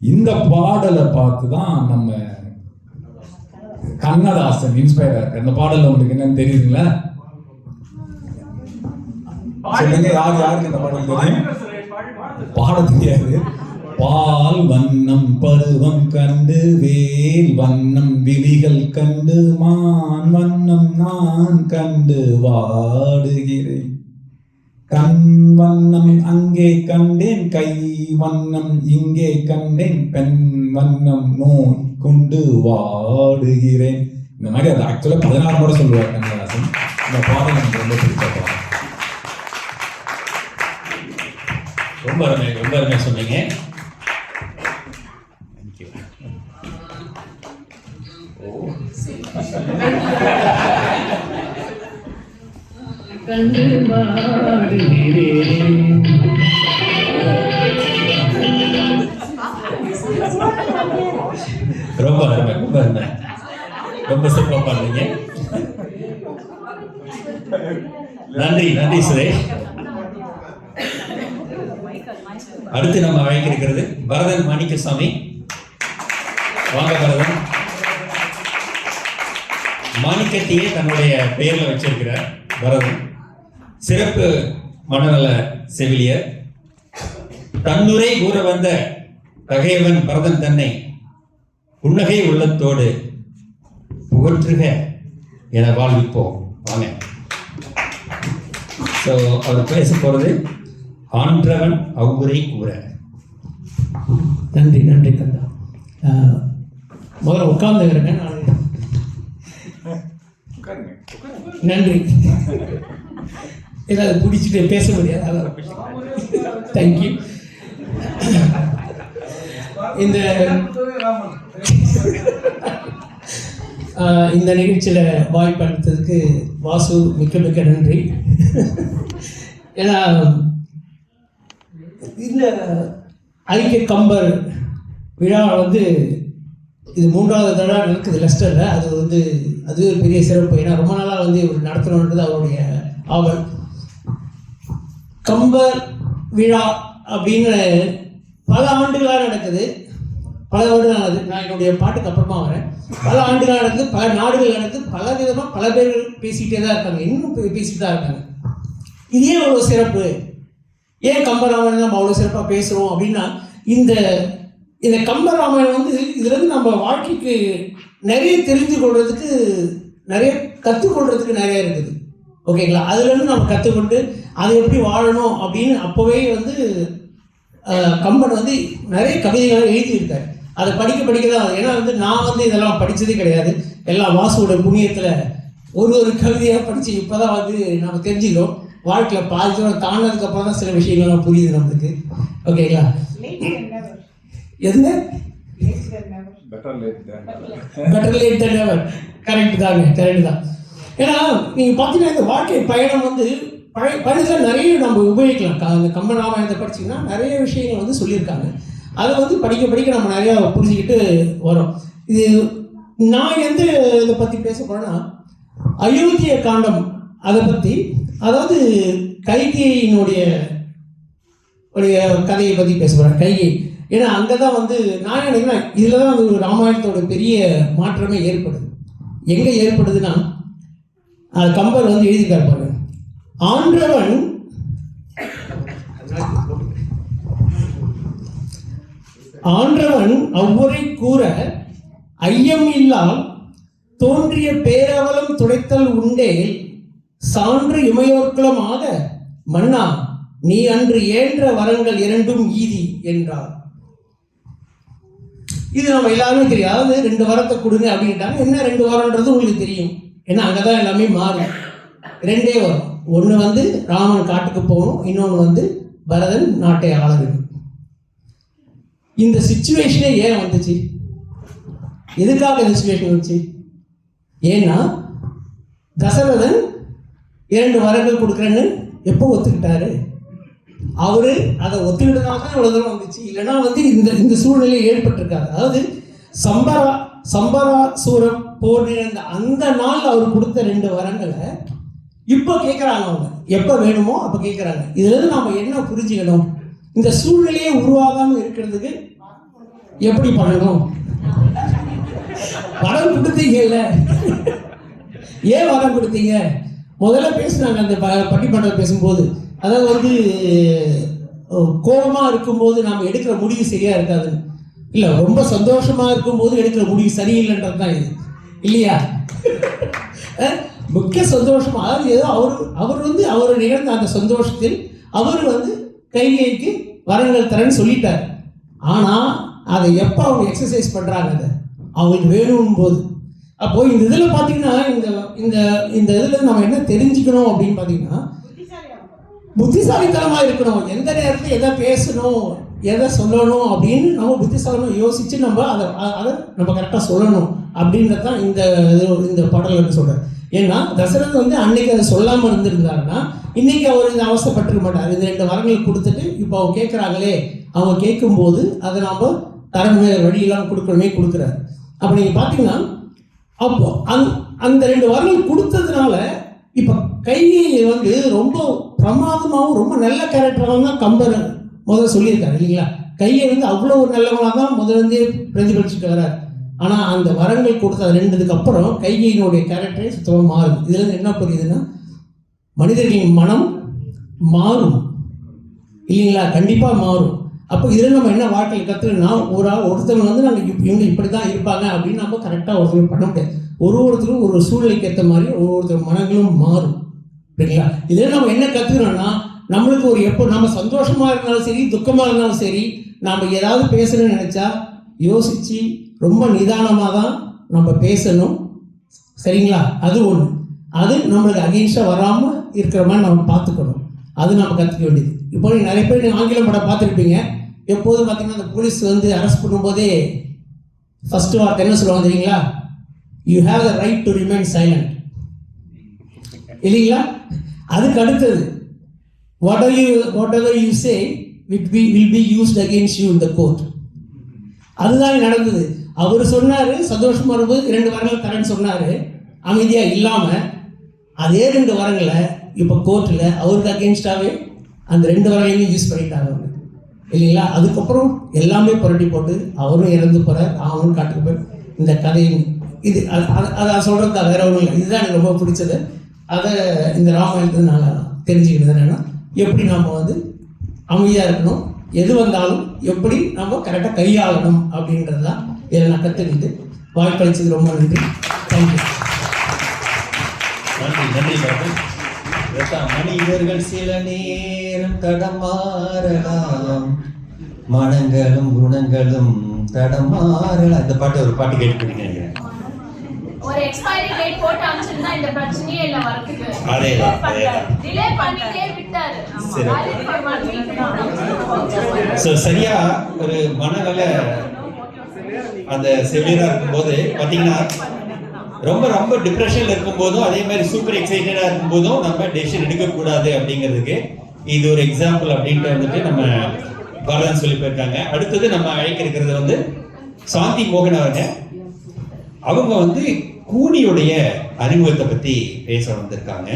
இந்த பாடலை பார்த்து தான் நம்ம கண்ணதாசன் இன்ஸ்பயர் ஆயிருக்கு. அந்த பாடல் உங்களுக்கு என்னன்னு தெரியுதுங்களா? சொல்லுங்க, யாருக்கு இந்த பாடல் தெரியும்? பாட தெரியாது. பால் வண்ணம் பருவம் கண்டு வேல் வண்ணம் விழிகள் கண்டு மான் வண்ணம் நான் கண்டு வாடுகிறேன், கண் வண்ணம் அங்கே கண்டேன், கை வண்ணம் இங்கே கண்டேன், பெண் வண்ணம் நோய் கொண்டு வாடுகிறேன். இந்த மாதிரி அது ஆக்சுவலா 16 முறை சொல்லுவார் கண்ணதாசன். இந்த பாடல் எனக்கு ரொம்ப பிடிச்ச பாடல். ரொம்ப அருமை, ரொம்ப அருமையா சொன்னீங்க. ரொம்ப அருமை, ரொம்ப அருமை, ரொம்ப சிறப்பாக பாடுறீங்க. நன்றி, நன்றி சுரேஷ். அடுத்து நம்ம அழைக்கிறது பரதன் மாணிக்கசாமி. வாங்க பரதன். மாணிக்கத்தையே தன்னுடைய பெயர்ல வச்சிருக்கிறார் பரதன். சிறப்பு மனநல செவிலியர். தன்னுரை கூற வந்த தகையவன் பரதன் தன்னை புன்னகை உள்ளத்தோடு புகற்றுக என வாழ்விப்போம். வாங்க. ஸோ அவர் பேச போறது ஆன்றவன் அவ்வுரை கூற. நன்றி, நன்றி கந்தா. முதல்ல உட்கார்ந்துக்கிறேங்க. நன்றி. ஏதாவது பிடிச்சிட்டு பேச முடியாது. தேங்க்யூ. இந்த நிகழ்ச்சியில் வாய்ப்பளித்ததுக்கு வாசு மிக்க மிக்க நன்றி. ஏன்னா இந்த ஐக்கிய கம்பர் விழா வந்து இது 3வது தடவை நடக்குது லெஸ்டரில். அது வந்து அது ஒரு பெரிய சிறப்பு. ஏன்னா ரொம்ப நாளாக வந்து இவர் நடத்தணுன்றது அவருடைய ஆவல். கம்பர் விழா அப்படின்னு பல ஆண்டுகளாக நடக்குது. பல ஆண்டுகள் நடக்குது. நான் என்னுடைய பாட்டுக்கு அப்புறமா வரேன். பல ஆண்டுகளாக நடக்குது, பல நாடுகள் நடக்குது, பல விதமாக பல பேர் பேசிக்கிட்டே தான் இருக்காங்க, இன்னும் பேசிட்டு தான் இருக்காங்க. இதே அவ்வளோ சிறப்பு. ஏன் கம்பராமாயணம் நம்ம அவ்வளோ சிறப்பாக பேசுகிறோம் அப்படின்னா, இந்த இந்த கம்பராமாயணம் வந்து இதுலேருந்து நம்ம வாழ்க்கைக்கு நிறைய தெரிஞ்சு கொள்றதுக்கு, நிறைய கற்றுக்கொள்றதுக்கு நிறைய இருக்குது. ஓகேங்களா? அதுலேருந்து நம்ம கற்றுக்கொண்டு அதை எப்படி வாழணும் அப்படின்னு அப்போவே வந்து கம்பன் வந்து நிறைய கவிதைகளை எழுதியிருக்காரு. அதை படிக்க தான். ஏன்னா வந்து நான் வந்து இதெல்லாம் படித்ததே கிடையாது. எல்லாம் வாசுவோட புண்ணியத்தில் ஒரு கவிதையாக படித்து இப்போ தான் வந்து நம்ம தெரிஞ்சுக்கிறோம். வாழ்க்கையில் பாதி தூரம் தாண்டதுக்கப்புறம் தான் சில விஷயங்கள்லாம் புரியுது நம்மளுக்கு. ஓகேங்களா? எதுங்க? பெட்டர் லேட் தென் நெவர். கரெக்ட் தான். ஏன்னா நீங்கள் பார்த்தீங்கன்னா இந்த வாழ்க்கை பயணம் வந்து பயணத்தில் நிறைய நம்ம உபயோகிக்கலாம். அந்த கம்பராமாயணத்தை படிச்சிங்கன்னா நிறைய விஷயங்கள் வந்து சொல்லியிருக்காங்க. அதை வந்து படிக்க நம்ம நிறையா புரிஞ்சுக்கிட்டு வரோம். இது நான் எந்த இதை பற்றி பேச போகிறேன்னா, அயோத்திய காண்டம் அதை பற்றி, அதாவது கைகேயினுடைய கதையை பற்றி பேச போகிறேன். கைகை, ஏன்னா அங்கே தான் வந்து நான் நினைக்கிறேன் இதில் தான் வந்து ராமாயணத்தோட பெரிய மாற்றமே ஏற்படுது. எங்கே ஏற்படுதுன்னா, அது கம்பர் வந்து எழுதியிருக்காரு பாருங்க. ஆன்றவன் அவ்வுரை கூற ஐயம் இல்லால் தோன்றிய பேரவலம் துடைத்தல் உண்டே சான்று இமையோர்க்குளமாக மன்னா நீ அன்று ஏன்ற வரங்கள் இரண்டும் ஈதி என்றார். இது நம்ம எல்லாருமே தெரியும். அதாவது 2 வரத்தை கொடுங்க அப்படின்ட்டாங்க. என்ன 2 வரன்றது உங்களுக்கு தெரியும். ஏன்னா அங்கதான் எல்லாமே மாறும். 2 வரும். ஒன்று வந்து ராமன் காட்டுக்கு போகணும், இன்னொன்று வந்து பரதன் நாட்டை ஆள வேண்டும். இந்த சிச்சுவேஷனே ஏன் வந்துச்சு? எதுக்காக இந்த சிச்சுவேஷன் வந்துச்சு? ஏன்னா தசரதன் 2 வரங்கள் கொடுக்குறேன்னு எப்போ ஒத்துக்கிட்டாரு? அவரு அதை ஒத்துக்கிட்டதாக தான் இவ்வளோ தூரம் வந்துச்சு. இல்லைன்னா வந்து இந்த சூழ்நிலை ஏற்பட்டிருக்காரு. அதாவது சம்பராசூரம் போர் நிகழ்ந்த அந்த நாள் அவர் கொடுத்த 2 வரங்களை இப்போ கேட்குறாங்க. அவங்க எப்போ வேணுமோ அப்போ கேட்குறாங்க. இதுலேருந்து நாம் என்ன புரிஞ்சுக்கணும்? இந்த சூழ்நிலையை உருவாகாமல் இருக்கிறதுக்கு எப்படி பண்ணணும்? வரம் கொடுத்தீங்கல்ல, ஏன் வரம் கொடுத்தீங்க? முதல்ல பேசுனாங்க அந்த பட்டிமன்றம் பேசும்போது. அதாவது வந்து கோபமாக இருக்கும்போது நாம் எடுக்கிற முடிவு சரியாக இருக்காது. இல்லை, ரொம்ப சந்தோஷமாக இருக்கும்போது எடுக்கிற முடிவு சரியில்லைன்றது தான் இது, இல்லையா? முக்கிய சந்தோஷம், அதாவது ஏதோ அவர் வந்து அவர் நிகழ்ந்த அந்த சந்தோஷத்தில் அவர் வந்து கைகைக்கு வரங்கள் தரேன்னு சொல்லிட்டார். ஆனால் அதை எப்போ அவங்க எக்ஸசைஸ் பண்ணுறாங்க, அதை அவங்களுக்கு வேணும் போது. அப்போ இந்த இதில் பார்த்தீங்கன்னா இந்த இதில் நம்ம என்ன தெரிஞ்சுக்கணும் அப்படின்னு பார்த்தீங்கன்னா, புத்திசாலித்தனமாக இருக்கணும். எந்த நேரத்தில் எதை பேசணும், எதை சொல்லணும் அப்படின்னு நம்ம புத்திசாலித்தனமாக யோசித்து நம்ம அதை நம்ம கரெக்டாக சொல்லணும் அப்படின்றது தான் இந்த பாடல்கள் சொல்கிறேன். ஏன்னா தசரதன் வந்து அன்னைக்கு அதை சொல்லாமல் இருந்திருந்தாருன்னா இன்னைக்கு அவர் இதை அவசரப்பட்டிருக்க மாட்டார். இந்த 2 வரங்கள் கொடுத்துட்டு இப்போ அவங்க கேட்குறாங்களே, அவங்க கேட்கும்போது அதை நாம் தரமே வழியெல்லாம் கொடுக்குறாரு. அப்போ நீங்கள் பார்த்தீங்கன்னா அப்போ அந்த 2 வரங்கள் கொடுத்ததுனால இப்போ கையை வந்து ரொம்ப பிரமாதமாகவும் ரொம்ப நல்ல கேரக்டராகவும் தான் கம்பர் முதல்ல சொல்லியிருக்காரு, இல்லைங்களா? கையை வந்து அவ்வளோ ஒரு நல்லவனாக தான் முதல்ல பிரதிபலிச்சுட்டு வர்றார். ஆனால் அந்த வரங்கள் கொடுத்த 2க்கு அப்புறம் கைகையினுடைய கேரக்டரே சுத்தமாக மாறுது. இதுலேருந்து என்ன புரியுதுன்னா, மனிதர்களின் மனம் மாறும், இல்லைங்களா? கண்டிப்பாக மாறும். அப்போ இதில் நம்ம என்ன வாழ்க்கையில் கற்றுக்கணும்னா, ஒருத்தவங்க வந்து இவங்க இப்படி தான் இருப்பாங்க அப்படின்னு நம்ம கரெக்டாக ஒருத்தவங்க பண்ண முடியாது. ஒருத்தரும் ஒரு சூழ்நிலைக்கு ஏற்ற மாதிரி ஒவ்வொருத்தர் மனங்களும் மாறும், இல்லைங்களா? இதில் நம்ம என்ன கற்றுக்கணும்னா, நம்மளுக்கு எப்போ நம்ம சந்தோஷமாக இருந்தாலும் சரி, துக்கமாக இருந்தாலும் சரி, நாம் ஏதாவது பேசணும்னு நினச்சா யோசித்து ரொம்ப நிதானமாக தான் நம்ம பேசணும், சரிங்களா? அது ஒன்று. அது நம்மளுக்கு அகெயின்ஸ்டாக வராமல் இருக்கிற மாதிரி நம்ம பார்த்துக்கணும். அது நம்ம கற்றுக்க வேண்டியது. இப்போ நிறைய பேர் ஆங்கிலம் படம் பார்த்துருப்பீங்க. எப்போதும் பார்த்தீங்கன்னா அந்த போலீஸ் வந்து அரெஸ்ட் பண்ணும்போதே ஃபர்ஸ்ட் வார்த்தை என்ன சொல்லுவாங்க தெரியுங்களா? You have the right to remain silent, இல்லைங்களா? அதுக்கு அடுத்தது what ever you say will be used against you in the court. அதுதான் நடந்தது. அவர் சொன்னார் சந்தோஷமா இருக்கும்போது 2 வரங்கள் தரேன்னு சொன்னார். அமைதியாக இல்லாமல் அதே 2 வரங்களை இப்போ கோர்ட்டில் அவருக்கு அகெயின்ஸ்டாகவே அந்த 2 வரங்களையும் யூஸ் பண்ணிட்டாங்க இல்லைங்களா. அதுக்கப்புறம் எல்லாமே புரட்டி போட்டு அவரும் இறந்து போகிறார், அவரும் காட்டுக்கு போய் இந்த கதையும் இது அதை சொல்கிறது தான், வேற ஒன்றும் இல்லை. இதுதான் எனக்கு ரொம்ப பிடிச்சது. அதை இந்த ராமாயணத்தில் நாங்கள் தெரிஞ்சுக்கிட்டது என்னென்னா எப்படி நாம் வந்து அமைதியாக இருக்கணும், எது வந்தாலும் எப்படி நம்ம கரெக்டாக கையாளணும் அப்படின்றது தான் இதில் நான் கற்றுக்கிட்டு வாய்ப்பளிச்சது ரொம்ப நன்றி. தேங்க்யூ. நன்றி மனிதர்கள் சில நேரம் தடமாறலாம், மனங்களும் குணங்களும் தடமாறலாம். இந்த பாட்டு ஒரு பாட்டு கேட்டுக்கிட்டீங்க. ஒரு எக்ஸ்பைரி டேட் போட்டு அனுப்பிச்சிருந்தா இந்த பிரச்சனையே இல்ல வரதுக்கு. அதேதான் டிலே பண்ணிட்டே விட்டாரு. சரியா ஒரு மனநல அந்த செவிலியரா இருக்கும்போது பாத்தீங்கன்னா ரொம்ப ரொம்ப டிப்ரெஷன்ல இருக்கும்போதும் அதே மாதிரி சூப்பர் எக்ஸைட்டடா இருக்கும்போதும் நம்ம டெசிஷன் எடுக்கக்கூடாது அப்படிங்கிறதுக்கு இது ஒரு எக்ஸாம்பிள் அப்படின்ட்டு வந்துட்டு நம்ம பாரதன் சொல்லி போயிருக்காங்க. அடுத்தது நம்ம அழைக்க இருக்கிறது வந்து சாந்தி மோகன் அவங்க. அவங்க வந்து கூனியுடைய அறிமுகத்தை பத்தி பேச வந்திருக்காங்க.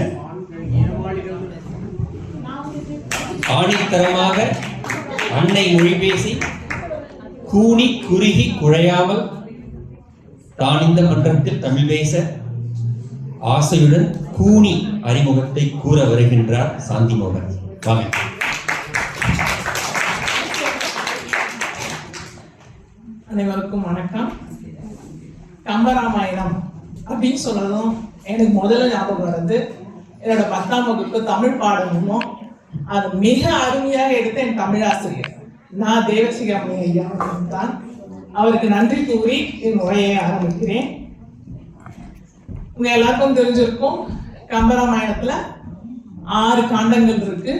ஆணித்தரமாக அன்னை மொழி பேசி கூனி குறுகி குழையாமல் தான் இந்த மன்றத்தில் தமிழ் பேச ஆசையுடன் கூனி அறிமுகத்தை கூற வருகின்றார் சாந்தி மோகன். வாங்க. அனைவருக்கும் வணக்கம். கம்பராமாயணம் அப்படின்னு சொன்னதும் எனக்கு முதல்ல ஞாபகம் வருது என்னோட 10ஆம் வகுப்பு தமிழ் பாடமும் அது மிக அருமையாக எடுத்த என் தமிழாசிரியர் நான் தேவசிகாமணி ஐயா தான். அவருக்கு நன்றி கூறி என் உரையை ஆரம்பிக்கிறேன். உங்க எல்லாருக்கும் தெரிஞ்சிருக்கும் கம்பராமாயணத்துல 6 காண்டங்கள் இருக்கு,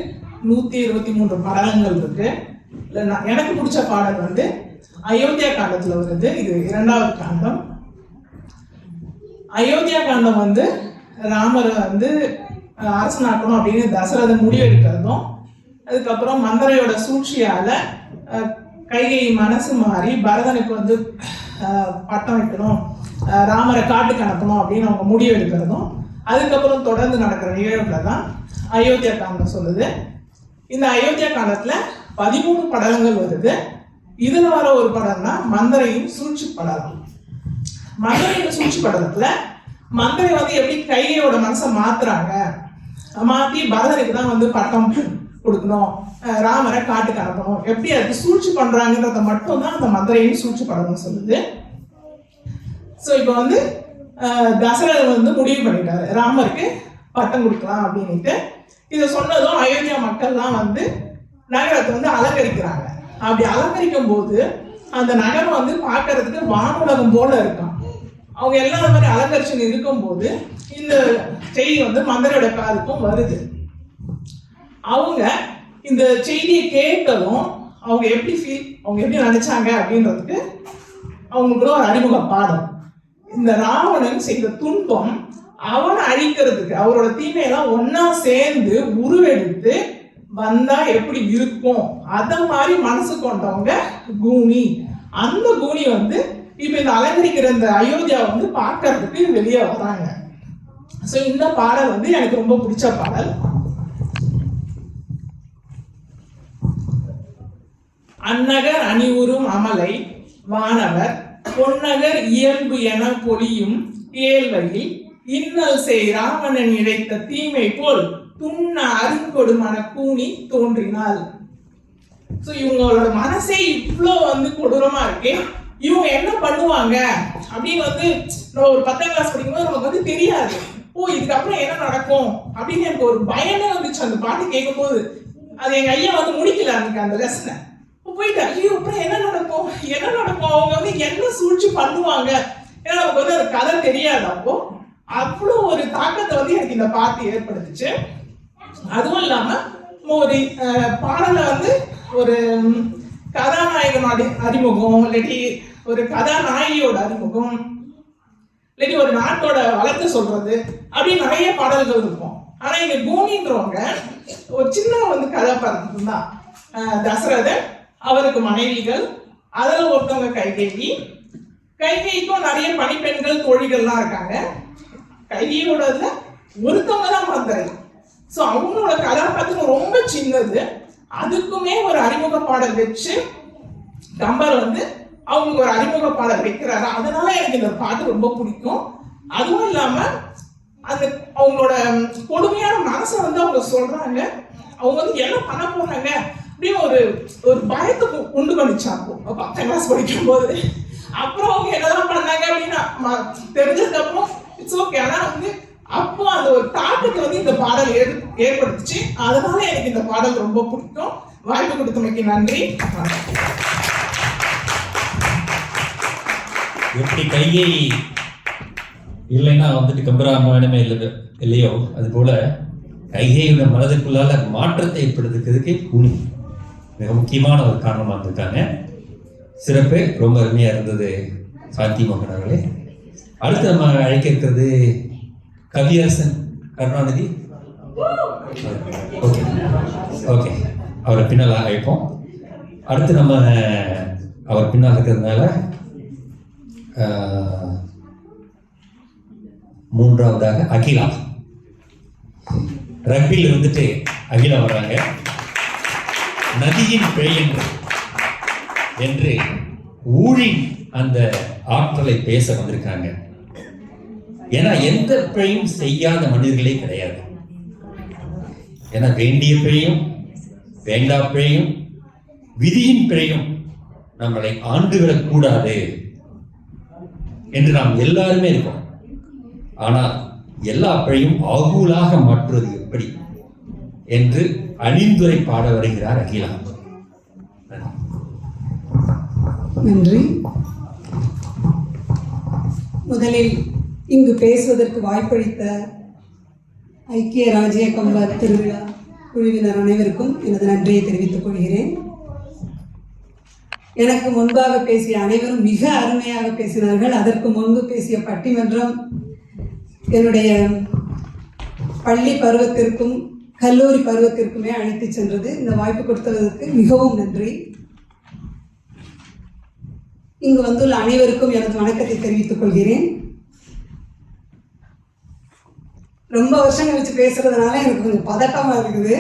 123 படலங்கள் இருக்கு. எனக்கு பிடிச்ச பாடல் வந்து அயோத்தியா காண்டத்துல வருது. இது 2வது காண்டம். அயோத்தியா காண்டம் வந்து ராமர் வந்து அரசனாக்கணும் அப்படின்னு தசரதன் முடிவு எடுக்கிறதும், அதுக்கப்புறம் மந்தரையோட சூழ்ச்சியால கைகை மனசு மாறி பரதனுக்கு வந்து பட்டம் வைக்கணும், ராமரை காட்டுக்கு அனுப்பணும் அப்படின்னு அவங்க முடிவு எடுக்கிறதும், அதுக்கப்புறம் தொடர்ந்து நடக்கிற நிகழ்வுகளை தான் அயோத்தியா காண்டம் சொல்லுது. இந்த அயோத்தியா காண்டத்துல 13 படலங்கள் வருது. இதுல வர ஒரு படம்னா மந்தரையும் சூழ்ச்சி படலம். மந்தரையோட சூழ்ச்சி படலத்துல மந்தரை வந்து எப்படி கைகையோட மனசை மாத்துறாங்க, மாத்தி பரதனுக்கு தான் வந்து பட்டம் கொடுக்கணும், ராமரை காட்டுக்கு அனுப்பணும், எப்படி அதுக்கு சூழ்ச்சி பண்றாங்கன்றத மட்டும் தான் அந்த மந்தரையும் சூழ்ச்சி படம்னு சொல்லுது. ஸோ இப்போ வந்து தசரதன் வந்து முடிவு பண்ணிட்டாரு ராமருக்கு பட்டம் கொடுக்கலாம் அப்படின்ட்டு. இதை சொன்னதும் அயோத்தியா மக்கள்லாம் வந்து நகரத்தை வந்து அலங்கரிக்கிறாங்க. அப்படி அலங்கரிக்கும் போது அந்த நகரம் வந்து பார்க்கறதுக்கு வானுலகம் போல இருக்கும். அவங்க எல்லாம் அந்த மாதிரி அலங்கரிச்சு இருக்கும்போது இந்த செய்தி வந்து மந்தரையோட காதுக்கும் வருது. அவங்க இந்த செய்தியை கேட்டதும் அவங்க எப்படி நினைச்சாங்க அப்படின்றதுக்கு அவங்களுக்கு ஒரு அறிமுக பாடம். இந்த ராவணன் செய்த துன்பம் அவனை அழிக்கிறதுக்கு அவரோட தீமையெல்லாம் ஒன்னா சேர்ந்து உருவெடுத்து வந்தா எப்படி இருக்கும் அத மாதிரி மனசு கொண்டவங்க கூனி. அந்த கூனி வந்து இப்ப இந்த அலங்கரிக்கிற இந்த அயோத்தியா வந்து பார்க்கறதுக்கு வெளியே வராங்க. சோ இந்த பாடல் வந்து எனக்கு ரொம்ப பிடிச்ச பாடல். அந்நகர் அணிவுறும் அமலை வானவர் பொன்னகர் இயல்பு என பொலியும் ஏழ்வையில் இன்னல் செய் ராவணன் இழைத்த தீமை போல் துண்ண அருங்கொடுமன கூனி தோன்றினாள். சோ இவங்களோட மனசே இவ்வளோ வந்து கொடூரமா இருக்கு. இவங்க என்ன பண்ணுவாங்க அப்படின்னு வந்து ஒரு 10ஆம் கிளாஸ் படிக்கும்போது நமக்கு வந்து தெரியாது. இதுக்கப்புறம் என்ன நடக்கும் அப்படின்னு எனக்கு ஒரு பயமே வந்துச்சு அந்த பாட்டு கேட்கும்போது. அது எங்க ஐயா வந்து முடிக்கல அன்னைக்கு அந்த லெசனை. போயிட்டு ஐயோ அப்புறம் என்ன நடக்கும் அவங்க வந்து என்ன சூழ்ச்சி பண்ணுவாங்க, ஏன்னா நமக்கு வந்து அந்த கதை தெரியாது. அப்போ அவ்வளோ ஒரு தாக்கத்தை வந்து எனக்கு இந்த பாட்டு ஏற்படுத்துச்சு. அதுவும் இல்லாம ஒரு பாடலை வந்து ஒரு கதாநாயகனோட அறிமுகம், இல்லாட்டி ஒரு கதாநாயகியோட அறிமுகம், இல்லாட்டி ஒரு நாட்டோட வளர்த்து சொல்றது அப்படி நிறைய பாடல்கள் இருக்கும். ஆனா இங்க கூனின்றவங்க ஒரு சின்ன வந்து கதாபாத்திரம் தான். தசரதன், அவருக்கு மனைவிகள், அதுல ஒருத்தவங்க கைகேயிக்கும் நிறைய பணிப்பெண்கள் தோழிகள்லாம் இருக்காங்க. கைகையோடதுல ஒருத்தவங்க தான் மந்தரை. ஸோ அவங்களோட கதாபாத்திரம் ரொம்ப சின்னது. அதுக்குமே ஒரு அறிமுக பாடல் வச்சு கம்பர் வந்து அவங்களுக்கு ஒரு அறிமுக பாடல் வைக்கிறாரு. அதனால எனக்கு இந்த பாட்டு ரொம்ப பிடிக்கும். அதுவும் இல்லாம அந்த அவங்களோட கொடுமையான மனசை வந்து அவங்க சொல்றாங்க. அவங்க வந்து என்ன பண்ண போறாங்க அப்படின்னு ஒரு பயத்தை உண்டு பண்ணிச்சாங்க 10ஆம் கிளாஸ் படிக்கும் போது. அப்புறம் அவங்க என்னதான் பண்ணாங்க அப்படின்னா தெரிஞ்சதுக்கு அப்புறம் இட்ஸ் ஓகே. ஆனா வந்து அப்போ அந்த ஒரு தாக்கத்தை வந்து இந்த பாடல் ஏற்படுத்துச்சு. அதனால எனக்கு இந்த பாடல் ரொம்ப பிடிக்கும். வாய்ப்பு கொடுத்தமைக்கு நன்றி. எப்படி கையை இல்லைன்னா வந்துட்டு கம்பராமாயணமே இல்லையோ அது போல கைகையோட மனதுக்குள்ளால மாற்றத்தை ஏற்படுத்துறதுக்கு கூனி மிக முக்கியமான ஒரு காரணமாக இருந்திருக்காங்க. சிறப்பு, ரொம்ப அருமையாக இருந்தது சாந்தி மோகன் அவர்களே. அடுத்து நம்ம அழைக்க இருக்கிறது கவியரசன் கருணாநிதி. ஓகே ஓகே, அவரை பின்னால் அழைப்போம். அடுத்து நம்ம அவர் பின்னால் இருக்கிறதுனால மூன்றாவதாக அகிலா. ரக்பியில் வந்துட்டு அகிலா வர்றாங்க. நதியின் பிழை என்று ஊழின் அந்த ஆற்றலை பேச வந்திருக்காங்க. ஏன்னா எந்த பிழையும் செய்யாத மனிதர்களே கிடையாது. ஏன்னா வேண்டிய பிழையும் வேண்டா பிழையும் விதியின் பிழையும் நம்மளை ஆண்டுவிடக் கூடாது என்று நாம் எல்லாருமே இருக்கோம். ஆனால் எல்லா பிழையும் ஆகூலாக மாற்றுவது எப்படி என்று அணிந்துரை பாட வருகிறார் அகிலா. நன்றி. முதலில் இங்கு பேசுவதற்கு வாய்ப்பளித்த ஐக்கிய ராஜ்ய கம்பர் திருவிழா குழுவினர் அனைவருக்கும் எனது நன்றியை தெரிவித்துக் கொள்கிறேன். எனக்கு முன்பாக பேசிய அனைவரும் மிக அருமையாக பேசினார்கள். அதற்கு முன்பு பேசிய பட்டிமன்றம் என்னுடைய பள்ளி பருவத்திற்கும் கல்லூரி பருவத்திற்குமே அழைத்து சென்றது. இந்த வாய்ப்பு கொடுத்ததற்கு மிகவும் நன்றி. இங்கு வந்துள்ள அனைவருக்கும் எனது வணக்கத்தை தெரிவித்துக் கொள்கிறேன். ரொம்ப வருஷம் கழிச்சு பேசுறதுனால எனக்கு கொஞ்சம் பதட்டமா இருக்குது.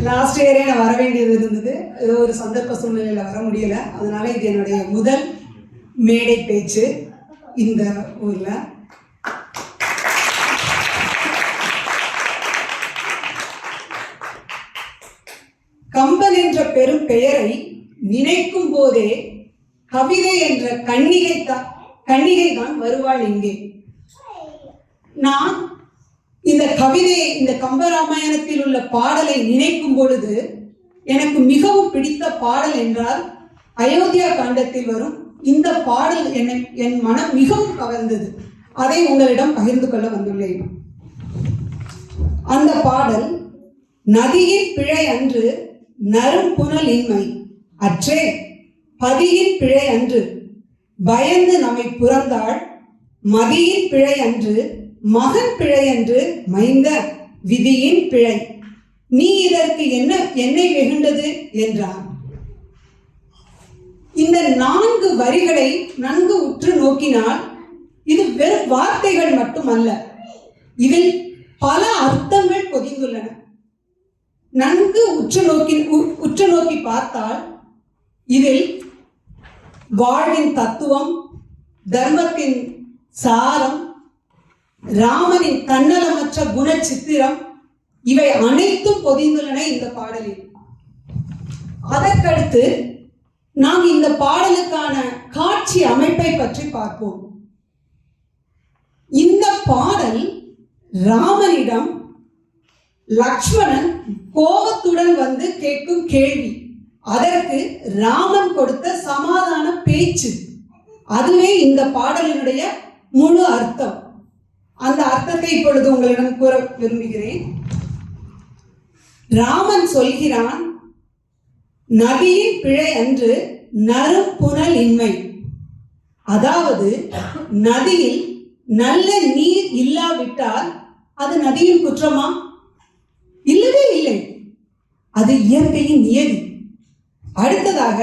லாஸ்ட் இயரே நான் வர வேண்டியது இருந்தது. ஏதோ ஒரு சந்தர்ப்ப சூழ்நிலையில் வர முடியல. அதனால இது என்னுடைய முதல் மேடை பேச்சு இந்த ஊர்ல. கம்பன் என்ற பெரும் பெயரை நினைக்கும் போதே கவிதை என்ற கன்னிகை தான் வருவாள் இங்கே. நான் இந்த கவிதையை, இந்த கம்பராமாயணத்தில் உள்ள பாடலை நினைக்கும் பொழுது எனக்கு மிகவும் பிடித்த பாடல் என்றால் அயோத்தியா காண்டத்தில் வரும் இந்த பாடல் என் மனம் மிகவும் கவர்ந்தது. அதை உங்களிடம் பகிர்ந்து கொள்ள வந்துள்ளேன். அந்த பாடல், நதியின் பிழை அன்று நரும் புனல் இன்மை அற்றே பதியின் பிழை அன்று பயந்து நம்மை புறந்தாள் மதியின் பிழை அன்று மகன் பிழை என்று மைந்த விதியின் பிழை நீ இதற்கு என்னை வெகுண்டது என்றான். இந்த 4 வரிகளை நன்கு உற்று நோக்கினால் இது வெறும் வார்த்தைகள் மட்டுமல்ல, இதில் பல அர்த்தங்கள் பொதிந்துள்ளன. நன்கு உற்று நோக்கி பார்த்தால் இதில் வாழ்வின் தத்துவம், தர்மத்தின் சாரம், ராமனின் தன்னலமற்ற குண சித்திரம் இவை அனைத்தும் பொதிந்துள்ளன இந்த பாடலில். அதற்கடுத்து நாம் இந்த பாடலுக்கான காட்சி அமைப்பை பற்றி பார்ப்போம். இந்த பாடல் ராமனிடம் லக்ஷ்மணன் கோபத்துடன் வந்து கேட்கும் கேள்வி, அதற்கு ராமன் கொடுத்த சமாதான பேச்சு, அதுவே இந்த பாடலினுடைய முழு அர்த்தம். அந்த அர்த்தத்தை இப்பொழுது உங்களிடம் கூற விரும்புகிறேன். ராமன் சொல்கிறான், நதியின் பிழை அன்று நரும் புனல் இன்மை. அதாவது நதியில் நல்ல நீர் இல்லாவிட்டால் அது நதியின் குற்றமா? இல்லவே இல்லை, அது இயற்கையின் நியதி. அடுத்ததாக,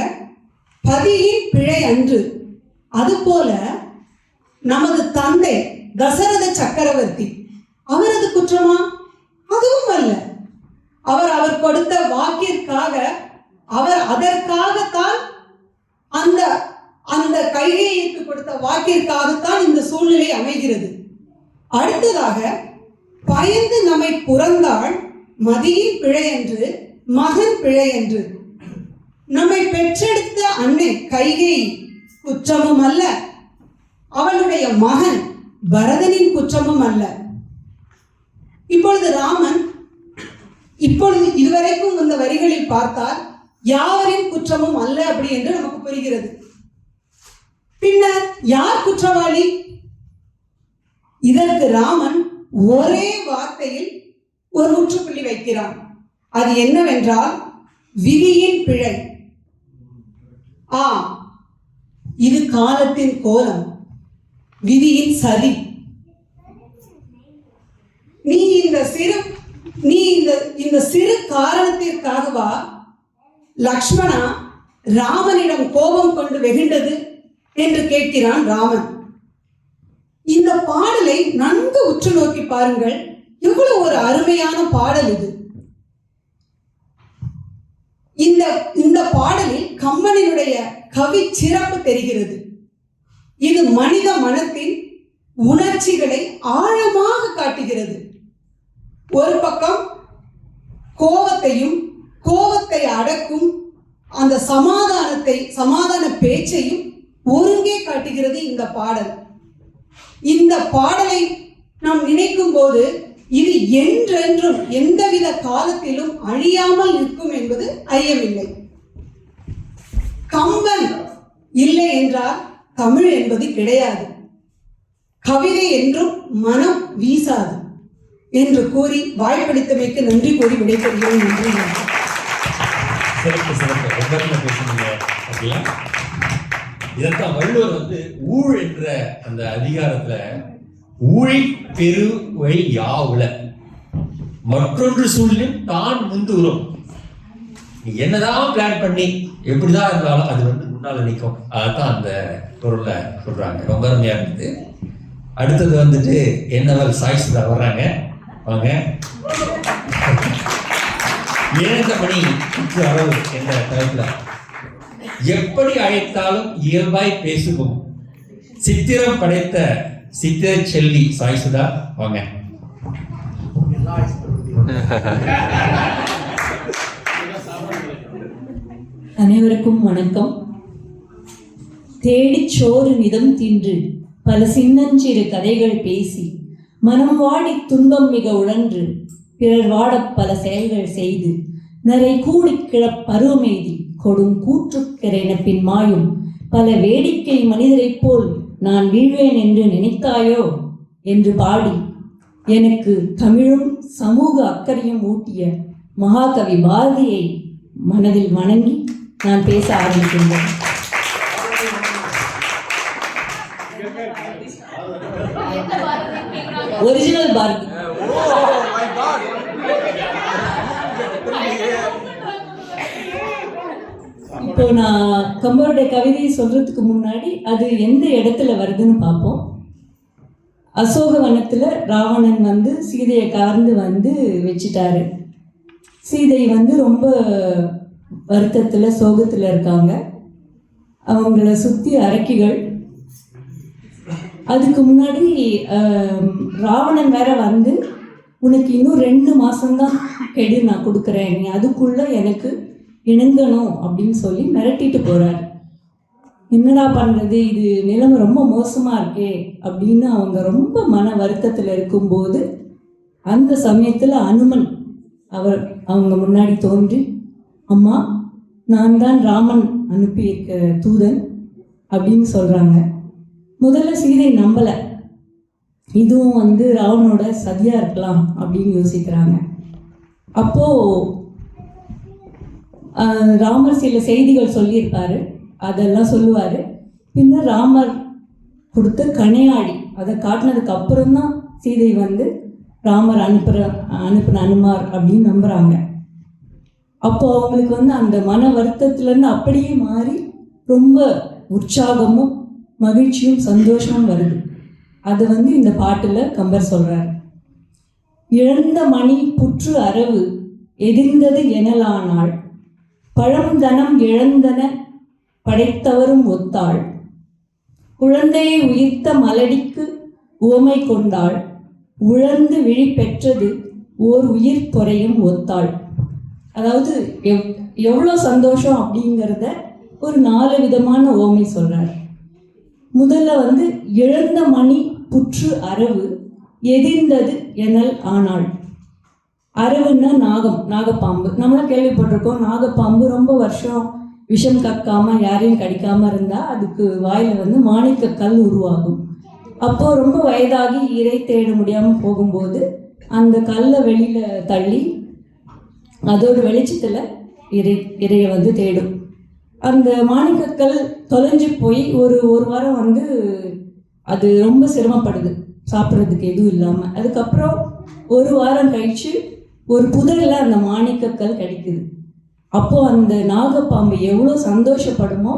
பதியின் பிழை அன்று. அதுபோல நமது தந்தை தசரத சக்கரவர்த்தி, அவரது குற்றமா? அதுவும் அல்ல. அவர் கொடுத்த வாக்கிற்காக, அவர் அதற்காகத்தான் அந்த கைகேயிக்கு கொடுத்த வாக்கிற்காகத்தான் இந்த சூழ்நிலை அமைகிறது. அடுத்ததாக, பயந்து நம்மை புறந்தாள் மதியின் பிழை என்று, மகன் பிழை என்று. நம்மை பெற்றெடுத்த அன்னை கைகேயி குற்றமும் அல்ல, அவளுடைய மகன் பரதனின் குற்றமும் அல்ல. இப்பொழுது ராமன், இப்பொழுது இதுவரைக்கும் இந்த வரிகளில் பார்த்தால் யாவரின் குற்றமும் அல்ல அப்படி என்று நமக்கு புரிகிறது. பின்னர் யார் குற்றவாளி? இதற்கு ராமன் ஒரே வார்த்தையில் ஒரு முற்றுப்புள்ளி வைக்கிறான். அது என்னவென்றால், விதியின் பிழை. இது காலத்தின் கோலம், விதியின் சதி. நீ இந்த சிறு காரணத்திற்காகவா லக்ஷ்மணா ராமனிடம் கோபம் கொண்டு வெகுண்டது என்று கேட்கிறான் ராமன். இந்த பாடலை நன்கு உற்று நோக்கி பாருங்கள், எவ்வளவு ஒரு அருமையான பாடல் இது. இந்த பாடலில் கம்பனினுடைய கவி சிறப்பு தெரிகிறது. இது மனித மனத்தின் உணர்ச்சிகளை ஆழமாக காட்டுகிறது. ஒரு பக்கம் கோபத்தை அடக்கும் அந்த சமாதான பேச்சையும் ஒருங்கே காட்டுகிறது இந்த பாடல். இந்த பாடலை நாம் நினைக்கும் போது இது என்றென்றும் எந்தவித காலத்திலும் அழியாமல் நிற்கும் என்பது ஐயமில்லை. கம்பன் இல்லை என்றால் தமிழ் என்பது கிடையாது. கவிதை என்றும் மனம் வீசாது என்று கூறி வாய்ப்பளித்தமைக்கு நன்றி கூறி விடைபெறுகிறேன். நன்றி. இதற்காக வள்ளுவர் ஊழ் என்ற அந்த அதிகாரத்துல ஊழி பெருவை யாவுல மற்றொன்று சூழ்நிலும் தான் முந்துரும். நீ என்னதான் பிளான் பண்ணி எப்படிதான் இருந்தாலும் அது முன்னால நிற்கும். அதான் அந்த பொருள்ல சொல்றாங்க. ரொம்ப அருமையா இருந்தது. அடுத்தது என்னவல் சாய்ஸ்தா வர்றாங்க. வாங்க. இழந்த பணி அளவு என்ற தலைப்புல எப்படி அழைத்தாலும் இயல்பாய் பேசுவோம் சித்திரம் படைத்த சித்திர செல்வி சாய்சுதா வாங்க. அனைவருக்கும் வணக்கம். தேடிச் சோறு நிதம் தின்று பல சின்னஞ்சிறு கதைகள் பேசி மனம் வாடி துன்பம் மிக உழன்று பிறர் வாட பல செயல்கள் செய்து நரை கூடி கிழப் பருவமெய்தி கொடும் கூற்றுக்கென பின் மாயும் பல வேடிக்கை மனிதரைப் போல் நான் வீழ்வேன் என்று நினைத்தாயோ என்று பாடி எனக்கு தமிழும் சமூக அக்கறையும் ஊட்டிய மகாகவி பாரதியை மனதில் வணங்கி நான் பேச ஆரம்பிக்கின்றேன். ஒரிஜினல் பாரதி. இப்போ நான் கம்பருடைய கவிதையை சொல்றதுக்கு முன்னாடி அது எந்த இடத்துல வருதுன்னு பார்ப்போம். அசோகவனத்துல ராவணன் சீதையை கவர்ந்து வச்சிட்டாரு. சீதை ரொம்ப வருத்தத்துல சோகத்துல இருக்காங்க. அவங்கள சுத்தி அரக்கிகள். அதுக்கு முன்னாடி ராவணன் வேற உனக்கு இன்னும் 2 மாசம்தான் கெடு நான் கொடுக்குறேன், நீ அதுக்குள்ள எனக்கு இணங்கணும் அப்படின்னு சொல்லி மிரட்டிட்டு போறாரு. என்னடா பண்றது, இது நிலைமை ரொம்ப மோசமா இருக்கே அப்படின்னு அவங்க ரொம்ப மன வருத்தத்துல இருக்கும்போது அந்த சமயத்துல அனுமன் அவங்க முன்னாடி தோன்றி, அம்மா நான் தான் ராமன் அனுப்பியிருக்க தூதன் அப்படின்னு சொல்றாங்க. முதல்ல சீதை நம்பல, இதுவும் ராவனோட சதியா இருக்கலாம் அப்படின்னு யோசிக்கிறாங்க. அப்போ ராமர் சில செய்திகள் சொல்லியிருப்பாரு, அதெல்லாம் சொல்லுவாரு. பின்னர் ராமர் கொடுத்த கணையாழி அதை காட்டினதுக்கு அப்புறம்தான் சீதை வந்து ராமர் அனுப்பின அனுமார் அப்படின்னு நம்புகிறாங்க. அப்போ அவங்களுக்கு வந்து அந்த மன வருத்தத்துலேருந்து அப்படியே மாறி ரொம்ப உற்சாகமும் மகிழ்ச்சியும் சந்தோஷமும் வருது. அது வந்து இந்த பாட்டில் கம்பர் சொல்கிறார். இழந்த மணி புற்று அரவு எதிர்ந்தது எனலானாள், பழந்தனம் இழந்தன படைத்தவரும் ஒத்தாள், குழந்தையை உயிர்த்த மலடிக்கு உவமை கொண்டாள், உழந்து விழி பெற்றது ஓர் உயிர் பொறையும் ஒத்தாள். அதாவது எவ்வளோ சந்தோஷம் அப்படிங்கிறத ஒரு 4 விதமான உவமை சொல்கிறார். முதல்ல வந்து இழந்த மணி புற்று அரவு எதிர்ந்தது எனல் ஆனாள். அரவுன்னா நாகப்பாம்பு. நம்மளும் கேள்விப்பட்டிருக்கோம். நாகப்பாம்பு ரொம்ப வருஷம் விஷம் கக்காமல் யாரையும் கடிக்காமல் இருந்தால் அதுக்கு வாயில் வந்து மாணிக்க கல் உருவாகும். அப்போது ரொம்ப வயதாகி இறை தேட முடியாமல் போகும்போது அந்த கல்லை வெளியில் தள்ளி அதோட வெளிச்சத்தில் இறையை வந்து தேடும். அந்த மாணிக்கக்கல் தொலைஞ்சு போய் ஒரு வாரம் வந்து அது ரொம்ப சிரமப்படுது, சாப்பிட்றதுக்கு எதுவும் இல்லாமல். அதுக்கப்புறம் ஒரு வாரம் கழித்து ஒரு புதரில் அந்த மாணிக்கக்கல் கிடைக்குது. அப்போது அந்த நாகப்பாம்பு எவ்வளோ சந்தோஷப்படுமோ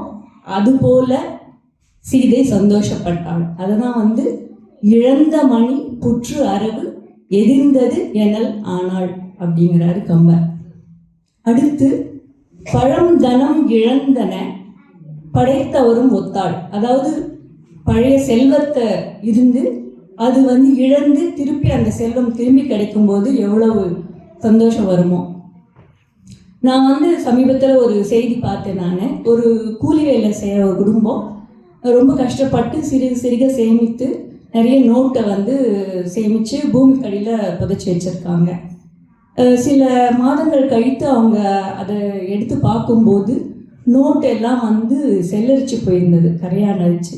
அதுபோல் சீதை சந்தோஷப்பட்டாள். அதுதான் வந்து இழந்த மணி புற்று அரவு எதிர்ந்தது எனல் ஆனாள் அப்படிங்கிறாரு கம்பர். அடுத்து பழம் தனம் இழந்தன படைத்தவரும் ஒத்தாள். அதாவது பழைய செல்வத்தை இருந்து அது வந்து இழந்து திருப்பி அந்த செல்வம் திரும்பி கிடைக்கும்போது எவ்வளவு சந்தோஷம் வருமோ. நான் வந்து சமீபத்தில் ஒரு செய்தி பார்த்தேன். நான் ஒரு கூலி வேலை செய்கிற ஒரு குடும்பம் ரொம்ப கஷ்டப்பட்டு சிறுக சேமித்து நிறைய நோட்டை வந்து சேமித்து பூமிக்கடியில் புதைச்சி வச்சுருக்காங்க. சில மாதங்கள் கழித்து அவங்க அதை எடுத்து பார்க்கும்போது நோட்டு எல்லாம் வந்து செல்லரிச்சு போயிருந்தது, கரையான் அடிச்சு.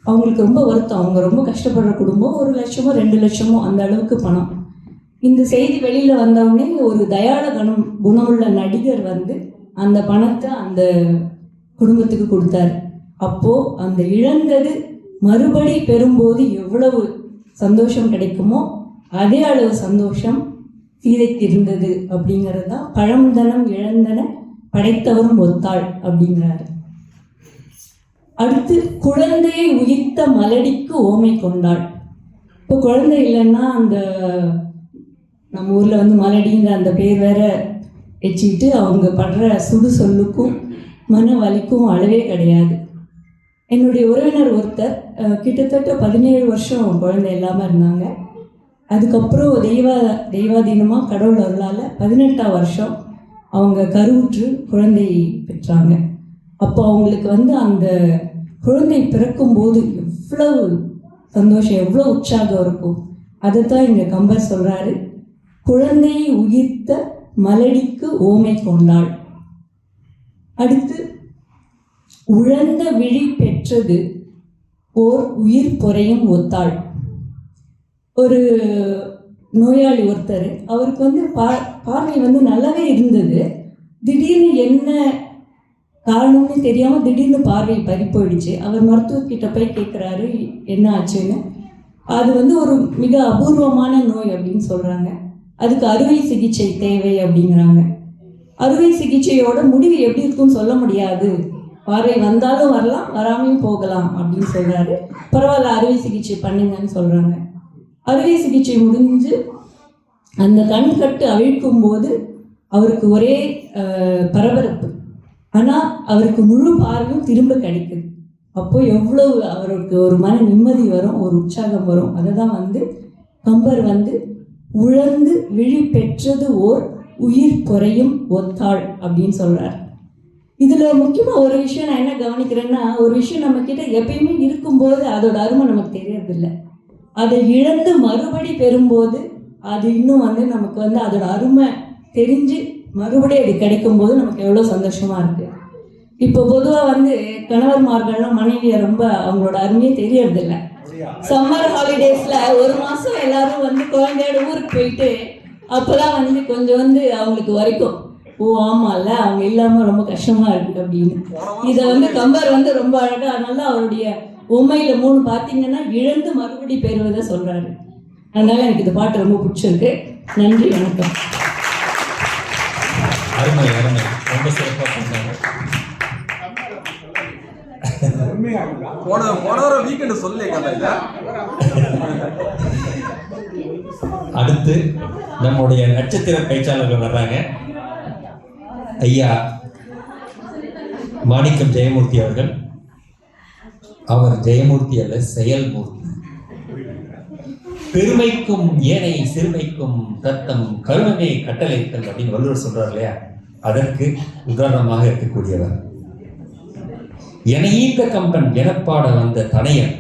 அவங்களுக்கு ரொம்ப வருத்தம். அவங்க ரொம்ப கஷ்டப்படுற குடும்பம். 1 லட்சமோ 2 லட்சமோ அந்த அளவுக்கு பணம். இந்த செய்தி வெளியில் வந்தவுடனே ஒரு தயாள குணமுள்ள நடிகர் வந்து அந்த பணத்தை அந்த குடும்பத்துக்கு கொடுத்தாரு. அப்போது அந்த இழந்தது மறுபடி பெறும்போது எவ்வளவு சந்தோஷம் கிடைக்குமோ அதே அளவு சந்தோஷம் சீதைக்கு இருந்தது அப்படிங்கிறது தான் பழந்தனம் இழந்தன படைத்தவரும் ஒத்தாள் அப்படிங்கிறாரு. அடுத்து குழந்தையை உயிர்த்த மலடிக்கு ஓமை கொண்டாள். இப்போ குழந்தை இல்லைன்னா அந்த நம்ம ஊரில் வந்து மலடிங்கிற அந்த பேர் வேற வச்சுக்கிட்டு அவங்க படுற சுடு சொல்லுக்கும் மன வலிக்கும் அளவே கிடையாது. என்னுடைய உறவினர் ஒருத்தர் கிட்டத்தட்ட 17 வருஷம் குழந்தை இல்லாமல் இருந்தாங்க. அதுக்கப்புறம் தெய்வாதீனமாக கடவுள் அருளால் 18ஆம் வருஷம் அவங்க கருவுற்று குழந்தை பெற்றாங்க. அப்போ அவங்களுக்கு வந்து அந்த குழந்தை பிறக்கும்போது எவ்வளவு சந்தோஷம், எவ்வளோ உற்சாகம் இருக்கும். அதை தான் இங்கே கம்பர் சொல்கிறாரு. குழந்தையை உயிர்த்த மலடிக்கு ஓமை கொண்டாள். அடுத்து உழந்த விழி பெற்றது ஓர் உயிர் பொறையும் ஒத்தாள். ஒரு நோயாளி ஒருத்தர், அவருக்கு வந்து பார்வை வந்து நல்லாவே இருந்தது. திடீர்னு என்ன காரணம்னு தெரியாமல் திடீர்னு பார்வை பறி போயிடுச்சு. அவர் மருத்துவர்கிட்ட போய் கேட்குறாரு என்ன ஆச்சுன்னு. அது வந்து ஒரு மிக அபூர்வமான நோய் அப்படின்னு சொல்கிறாங்க. அதுக்கு அறுவை சிகிச்சை தேவை அப்படிங்கிறாங்க. அறுவை சிகிச்சையோட முடிவு எப்படி இருக்குன்னு சொல்ல முடியாது, பார்வை வந்தாலும் வரலாம் வராமையும் போகலாம் அப்படின்னு சொல்கிறாரு. பரவாயில்ல அறுவை சிகிச்சை பண்ணுங்கன்னு சொல்கிறாங்க. அறுவை சிகிச்சை முடிஞ்சு அந்த கண் கட்டு அவிழ்க்கும் போது அவருக்கு ஒரே பரபரப்பு. ஆனால் அவருக்கு முழு பார்வையும் திரும்ப கிடைக்குது. அப்போ எவ்வளவு அவருக்கு ஒரு மன நிம்மதி வரும், ஒரு உற்சாகம் வரும். அதை தான் வந்து கம்பர் வந்து உழந்து விழி பெற்றது ஓர் உயிர் பொறையும் ஒத்தாள் அப்படின்னு சொல்கிறார். இதில் முக்கியமாக ஒரு விஷயம் நான் என்ன கவனிக்கிறேன்னா, ஒரு விஷயம் நம்மக்கிட்ட எப்பயுமே இருக்கும்போது அதோட அருமை நமக்கு தெரியறதில்லை. அதை இழந்து மறுபடி பெறும்போது அது இன்னும் வந்து நமக்கு வந்து அதோட அருமை தெரிஞ்சு மறுபடியும் அது கிடைக்கும்போது நமக்கு எவ்வளோ சந்தோஷமாக இருக்குது. இப்போ பொதுவாக வந்து கணவன்மார்கள்லாம் மனைவியை ரொம்ப அவங்களோட அருமையே தெரியறதில்லை. சம்மர் ஹாலிடேஸில் 1 மாதம் எல்லாரும் வந்து குழந்தையோட ஊருக்கு போயிட்டு அப்போதான் வந்து கொஞ்சம் வந்து அவங்களுக்கு வரைக்கும் ஓ ஆமாம்ல அவங்க இல்லாமல் ரொம்ப கஷ்டமாக இருக்குது அப்படின்னு. இதை வந்து கம்பர் வந்து ரொம்ப அழகாக, அதனால அவருடைய உண்மையில் 3 பார்த்தீங்கன்னா இழந்து மறுபடி பெறுவதை சொல்கிறாரு. அதனால் எனக்கு இந்த பாட்டு ரொம்ப பிடிச்சிருக்கு. நன்றி, வணக்கம். அருமை அருமை, ரொம்ப சிறப்பாக பண்ணாங்க. போன வீக்கெண்டு சொல்லி கதை. அடுத்து நம்முடைய நட்சத்திர பேச்சாளர்கள் வர்றாங்க. ஐயா மாணிக்கம் ஜெயமூர்த்தி அவர்கள். அவர் ஜெயமூர்த்தி அல்ல, செயல்மூர்த்தி. பெருமைக்கும் ஏனை சிறுமைக்கும் தத்தம் கருணமே கட்டளைத்தல் அப்படின்னு வள்ளுவர் சொல்றார் இல்லையா, அதற்கு உதாரணமாக இருக்கக்கூடியவர். எனையீந்த கம்பன் எனப்பாட வந்த தனையன்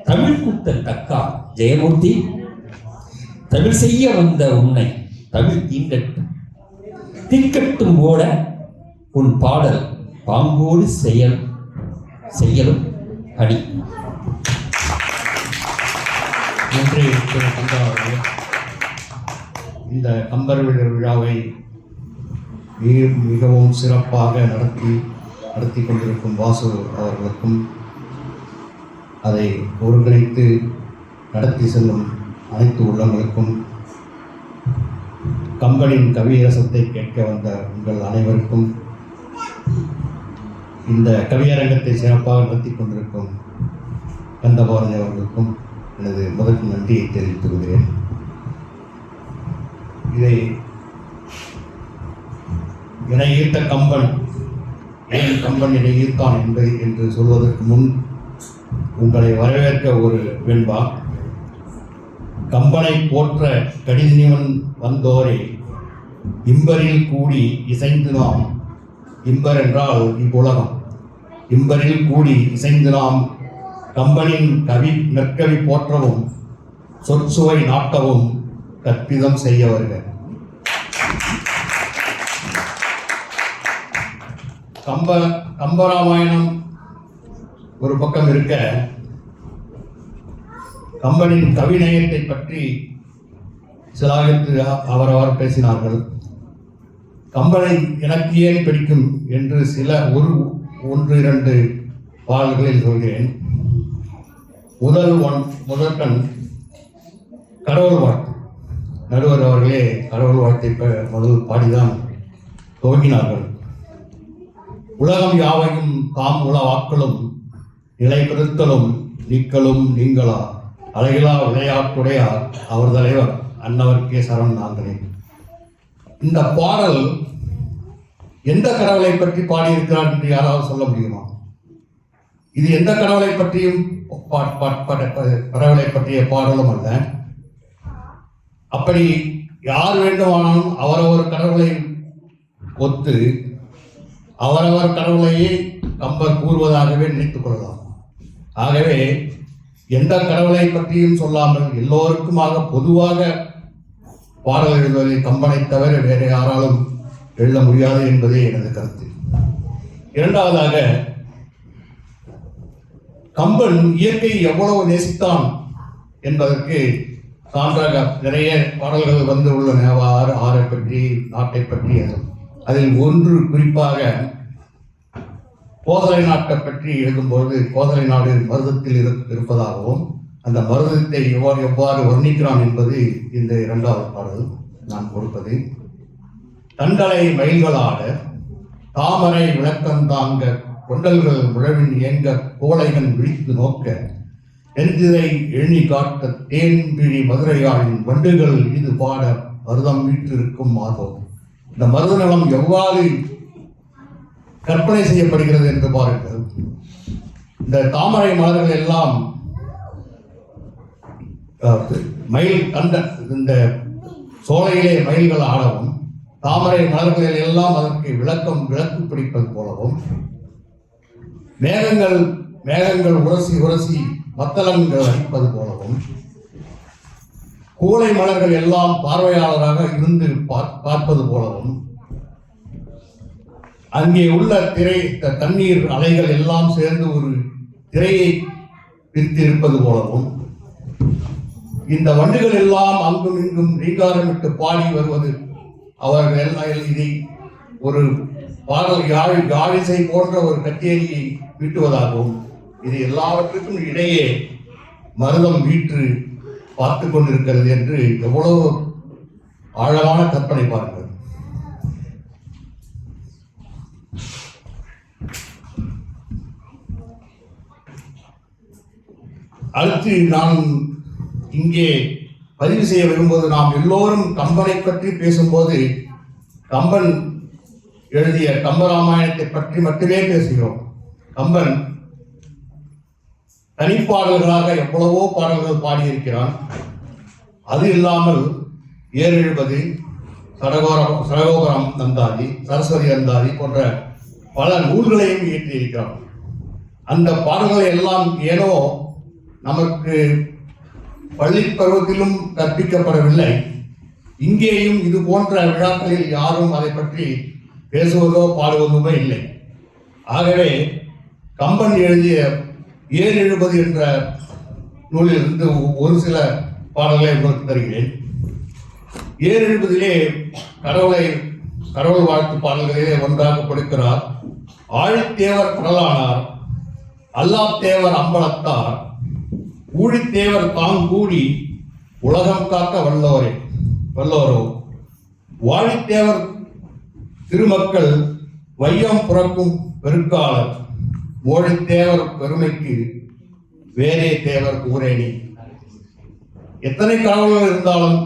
தமிழ் கூத்தல் தக்கா ஜெயமூர்த்தி. தமிழ் செய்ய வந்த உன்னை தமிழ் தீண்டட்டும் திக்கட்டும் ஓட உன் பாடல் பாம்போடு செயலும் அணி. இன்றைய இந்த கம்பர் விழாவை மிகவும் சிறப்பாக நடத்தி கொண்டிருக்கும் வாசு அவர்களுக்கும், அதை ஒருங்கிணைத்து நடத்தி செல்லும் அனைத்து உள்ளங்களுக்கும், கம்பனின் கவியரசத்தை கேட்க வந்த உங்கள் அனைவருக்கும், இந்த கவியரங்கத்தை சிறப்பாக நடத்தி கொண்டிருக்கும் கந்தபாரதி அவர்களுக்கும் எனது முதல் நன்றியை தெரிவித்துக் கொள்கிறேன். இதை என ஈர்த்த கம்பன் ஏன் கம்பன் என்னை ஈர்த்தான் என்று சொல்வதற்கு முன் உங்களை வரவேற்க ஒரு வெண்பா. கம்பனை போற்ற கடிதினிவன் வந்தோரே இம்பரில் கூடி இசைந்து நாம், இம்பர் என்றால் இவ்வுலகம், இம்பரில் கூடி இசைந்து நாம் கம்பனின் நற்கவி போற்றவும் சொற்சுவை நாட்டவும் கற்பிதம் செய்ய வருக. கம்பராமாயணம் ஒரு பக்கம் இருக்க, கம்பனின் கவிநயத்தை பற்றி சிலாகித்து அவரவர் பேசினார்கள். கம்பனை எனக்கு ஏன் பிடிக்கும் என்று சில ஒன்று இரண்டு பாடல்களில் சொல்கிறேன். முதற்கண் கடவுள் வாழ்த்து. நடுவர் அவர்களே கடவுள் வாழ்த்தை முதல் பாடிதான் துவங்கினார்கள். உலகம் யாவையும் தாம் உளவாக்களும் நிலை பெறுத்தலும் நீக்கலும் நீங்களா அழகிலா விளையாட்டுடையார் அவர் தலைவர் அன்னவர்க்கே சரண் நாங்களே. இந்த பாடல் எந்த கடவுளை பற்றி பாடியிருக்கிறார் என்று யாராவது சொல்ல முடியுமா? இது எந்த கடவுளை பற்றியும் கடவுளை பற்றிய பாடலும் அல்ல. அப்படி யார் வேண்டுமானாலும் அவரவர் கடவுளை ஒத்து அவரவர் கடவுளையே கம்பர் கூறுவதாகவே நினைத்துக் கொள்ளலாம். ஆகவே எந்த கடவுளை பற்றியும் சொல்லாமல் எல்லோருக்குமாக பொதுவாக பாடல் எழுதுவதை கம்பனை தவிர வேறு யாராலும் எழுத முடியாது என்பதே எனது கருத்து. இரண்டாவதாக, கம்பன் இயற்கையை எவ்வளவு நேசித்தான் என்பதற்கு சான்றாக நிறைய பாடல்கள் வந்து உள்ளன. ஆறை பற்றி, நாட்டை பற்றி. அதில் ஒன்று குறிப்பாக கோசலை நாட்டை பற்றி எழுதும்போது, கோசலை நாடு மருதத்தில் இருப்பதாகவும் அந்த மருதத்தை எவ்வாறு வர்ணிக்கிறான் என்பது இந்த இரண்டாவது பாடல் நான் கொடுப்பது. தண்டலை மயில்களாட தாமரை விளக்கந்தாங்க கொண்டல்கள் முழவின் இயங்க கோளைகள் விழித்து நோக்க எந்திரை எண்ணி காட்ட தேன்பிழி மதுரையாளின் வண்டுகள் இது பாட மருதம் வீட்டிருக்கும் மாதம். இந்த மருத நலம் எவ்வாறு கற்பனை செய்யப்படுகிறது என்று பாருங்கள். இந்த தாமரை மலர்கள் எல்லாம் மயில் கண்ட இந்த சோலையிலே மயில்கள் ஆடவும், தாமரை மலர்களில் எல்லாம் அதற்கு விளக்கு பிடிப்பது போலவும், மேகங்கள் உரசி மத்தளங்கள் அடிப்பது போலவும், கூளை மலர்கள் எல்லாம் பார்வையாளராக இருந்து பார்ப்பது போலவும், அங்கே உள்ள தண்ணீர் அலைகள் எல்லாம் சேர்ந்து ஒரு திரையை பிரித்து இருப்பது போலவும், இந்த வண்டுகள் எல்லாம் அங்கும் இங்கும் ரீங்காரமிட்டு பாடி வருவது, அவர்கள் எல்லாம் இதை ஒரு பாடல் யாழிசை போன்ற ஒரு கச்சேரியை மீட்டுவதாகவும், இது எல்லாவற்றுக்கும் இடையே மருதம் வீற்று பார்த்து கொண்டிருக்கிறது என்று எவ்வளவு ஆழமான கற்பனை பாருங்கள். அடுத்து நான் இங்கே பதிவு செய்ய விரும்புவது, நாம் எல்லோரும் கம்பனை பற்றி பேசும்போது கம்பன் எழுதிய கம்பராமாயணத்தை பற்றி மட்டுமே பேசுகிறோம். கம்பன் தனிப்பாடல்களாக எவ்வளவோ பாடல்கள் பாடியிருக்கிறான். அது இல்லாமல் 770, சடகோபரம் நந்தாதி, சரஸ்வதி நந்தாதி போன்ற பல நூல்களையும் இயற்றியிருக்கிறான். அந்த பாடல்களை எல்லாம் ஏனோ நமக்கு பள்ளி பருவத்திலும் கற்பிக்கப்படவில்லை. இங்கேயும் இது போன்ற விழாக்களில் யாரும் அதை பற்றி பேசுவதோ பாடுவதுமே இல்லை. ஆகவே கம்பன் எழுதிய 770 என்ற நூலிலிருந்து ஒரு சில பாடல்களை உங்களுக்கு தருகிறேன். 770 கடவுள் வாழ்த்து பாடல்களிலே ஒன்றாக கொடுக்கிறார். ஆழித்தேவர் கடலானார், அல்லாத்தேவர் அம்பலத்தார், ஊழித்தேவர் தாங்கூடி உலகம் காக்க வல்லோரோ, வாழித்தேவர் திருமக்கள் வையம் புறக்கும் பெருக்காளர், மோழித்தேவர் பெருமைக்கு வேறே தேவர் ஊரேணி. எத்தனை கடவுள்கள் இருந்தாலும்,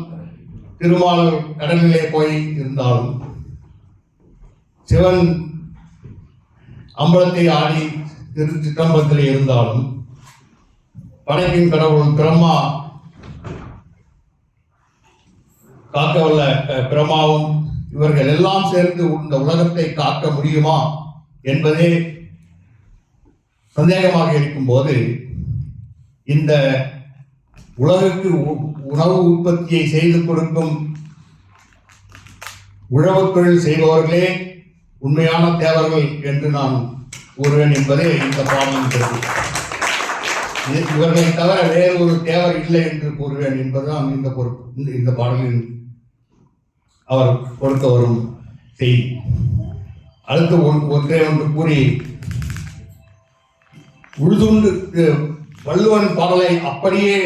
திருமால் கடலிலே போய் இருந்தாலும், சிவன் அம்பலத்தை ஆடி திருச்சிற்றம்பலத்திலே இருந்தாலும், படைப்பின் கடவுள் பிரம்மா காக்கவல்ல பிரம்மாவும் இவர்கள் எல்லாம் சேர்ந்து இந்த உலகத்தை காக்க முடியுமா என்பதே சந்தேகமாக இருக்கும் போது, இந்த உலகுக்கு உணவு உற்பத்தியை செய்து கொடுக்கும் உழவுத் தொழில் செய்பவர்களே உண்மையான தேவர்கள் என்று நான் கூறுவேன் என்பதே இந்த பாடலின் கருத்து. இவர்களை தவிர வேறு ஒரு தேவர் இல்லை என்று கூறுவேன் என்பதுதான் இந்த பாடலில் அவர் கொடுக்க வரும் செய்தி. அடுத்து ஒன்றே ஒன்று கூறி, உழுதுண்டு வள்ளுவன் பாடலை அப்படியே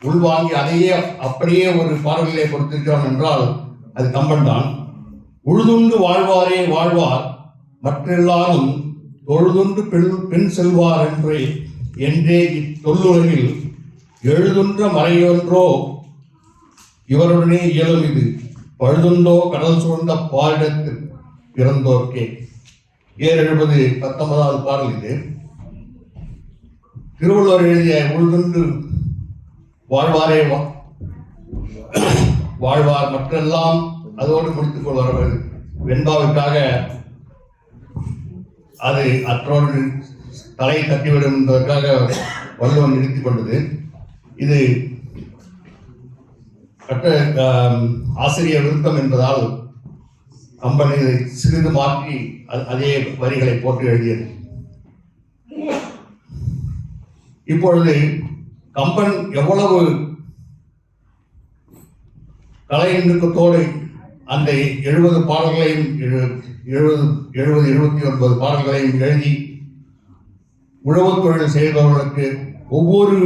உள்வாங்கி அதையே அப்படியே ஒரு பாடலிலே கொடுத்திருக்கிறான் என்றால் அது கம்பன் தான். உழுதுண்டு வாழ்வாரே வாழ்வார், மற்றெல்லாரும் தொழுதுண்டு பெண் செல்வார் என்றே இத்தொல்லுலகில் எழுதுன்ற மறையொன்றோ இவருடனே இயலும் இது பழுதுண்டோ கடல் சூழ்ந்த பாரிடத்து பிறந்தோர்க்கே. 770 19வது பாடல் இது. திருவள்ளுவர் எழுதிய உழுதுண்டு வாழ்வாரே வாழ்வார் மற்றெல்லாம் அதோடு முடித்துக் கொள்வார்கள். வெண்பாவுக்காக அது அற்றோடு தலை தட்டிவிடும் என்பதற்காக வள்ளுவன் நிறுத்திக் கொண்டது. இது ஆசிரியர் விருத்தம் என்பதால் கம்பன் இதை சிறிது மாற்றி அதே வரிகளை போட்டு எழுதியது. இப்பொழுது கம்பன் எவ்வளவு கலை நுணுக்கத்தோடு அந்த 70 பாடல்களையும் 79 பாடல்களையும் எழுதி உழவுத் தொழில் செய்பவர்களுக்கு ஒவ்வொரு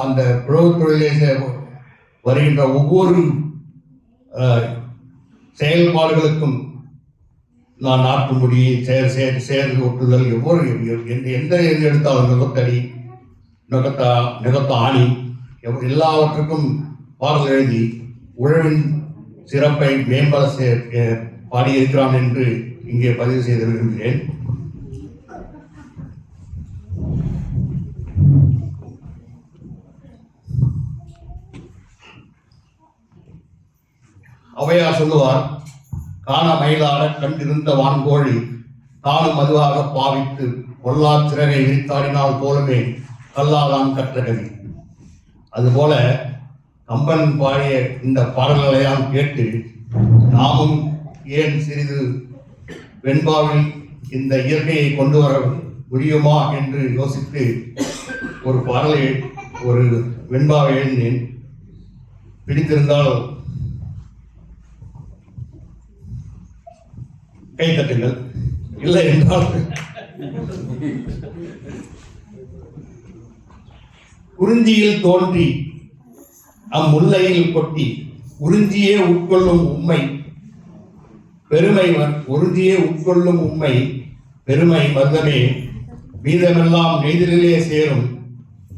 அந்த உழவுத் தொழிலே வருகின்ற ஒவ்வொரு செயல்பாடுகளுக்கும் நான் நாட்டு முடி செயல் ஒட்டுதல் எந்த இது எடுத்தாலும் நுகத்தடி நுகத்த ஆணி எல்லாவற்றுக்கும் பாடல் எழுதி உழவின் சிறப்பை மேம்பட பாடியிருக்கிறான் என்று இங்கே பதிவு செய்து விரும்புகிறேன். அவையார் சொல்லுவார், காண மயிலாட கண்டிருந்த வான்கோழி தானும் மதுவாக பாவித்து பொல்லா சிறகை விரித்தாடினால் போலவே கல்லாதான் கற்றகவி. அதுபோல கம்பன் பாடிய இந்த பாடல்களையெல்லாம் கேட்டு நாமும் ஏன் சிறிது வெண்பாவில் இந்த இயற்கையை கொண்டு வர முடியுமா என்று யோசித்து ஒரு பாடலை ஒரு வெண்பாவை எழுதினேன். பிடித்திருந்தால் கை தட்டுங்கள், இல்லை என்றால் குறிஞ்சியில் தோன்றி அம்முல்லையில் கொட்டி உறிஞ்சியே உட்கொள்ளும் உண்மை பெருமை உறிஞ்சியே உட்கொள்ளும் உண்மை பெருமை மருதமே மீதமெல்லாம் நெய்தலிலே சேரும்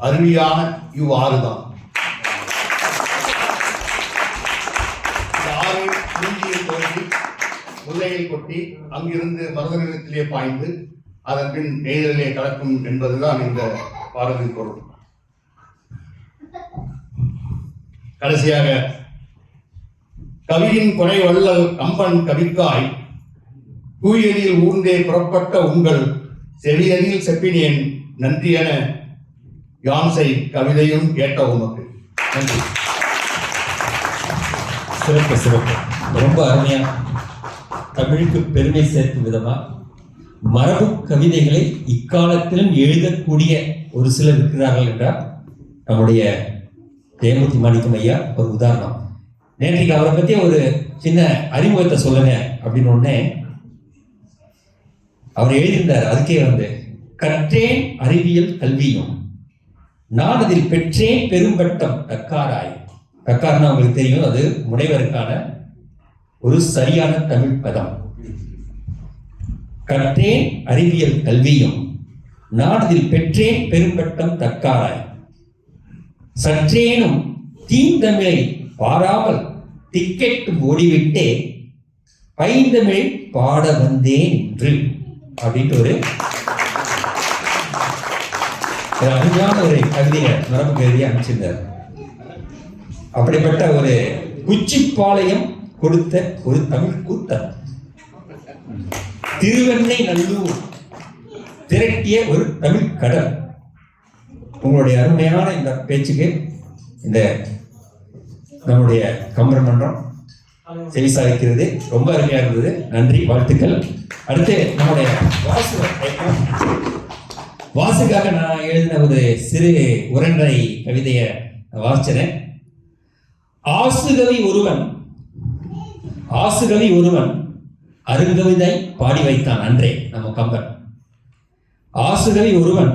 அருவியான இவ்வாறுதான். இந்த ஆறு குறிஞ்சியில் தோன்றி முல்லையில் கொட்டி அங்கிருந்து மருதநிலத்திலே பாய்ந்து அதன் பின் நெய்தலிலே கலக்கும் என்பதுதான் இந்த பாடலின் பொருள். கடைசியாக கவியின் கொடை வள்ளல் கம்பன் கவிக்காய் தூயதில் ஊர்ந்தே புறப்பட்ட உங்கள் செவியதில் செப்பினேன் நன்றி என யான்சை கவிதையும் கேட்ட உமக்கு நன்றி. சிறப்பு சிறப்பு, ரொம்ப அருமையா தமிழுக்கு பெருமை சேர்க்கும் விதமா மரபு கவிதைகளை இக்காலத்திலும் எழுதக்கூடிய ஒரு சிலர் இருக்கிறார்கள் என்றால் நம்முடைய தேமுதி மாணிக்கம் ஐயா ஒரு உதாரணம். நேற்றைக்கு அவரை பத்தி ஒரு சின்ன அறிமுகத்தை சொல்லுங்க அப்படின்னு ஒன்னே அவர் எழுதியிருந்தார். அதுக்கே கற்றேன் அறிவியல் கல்வியும் நான் அதில் பெற்றேன் பெரும்பட்டம் தக்காராய். தக்கார்னா உங்களுக்கு தெரியும், அது முனைவருக்கான ஒரு சரியான தமிழ் பதம். கற்றேன் அறிவியல் கல்வியும் நான் அதில் பெற்றேன் பெரும்பட்டம் தக்காராய். சற்றேனும் தீந்தமிழை பாராமல் டிக்கெட் ஓடிவிட்டே பைந்தமிழை பாட வந்தேன் என்று அப்படின்ட்டு ஒரு அருமையான ஒரு கவிதையை மரபு கவிதையை அமைச்சிருந்தார். அப்படிப்பட்ட ஒரு குச்சிப்பாளையம் கொடுத்த ஒரு தமிழ் கூத்தர், திருவெண்ணை நல்லூர் திரட்டிய ஒரு தமிழ் கடல். உங்களுடைய அருமையான இந்த பேச்சுக்கு இந்த நம்முடைய கம்பர் மன்றம் செவிசாய்க்கிறது ரொம்ப அருமையா இருந்தது. நன்றி, வாழ்த்துக்கள். அடுத்து நம்முடைய வாசுக்காக நான் எழுதின ஒரு சிறு உரைநடை கவிதையை வாசிச்சேன். ஆசுகவி ஒருவன் அருங்கவிதை பாடி வைத்தான் அன்றே. நம்ம கம்பன் ஆசுகவி ஒருவன்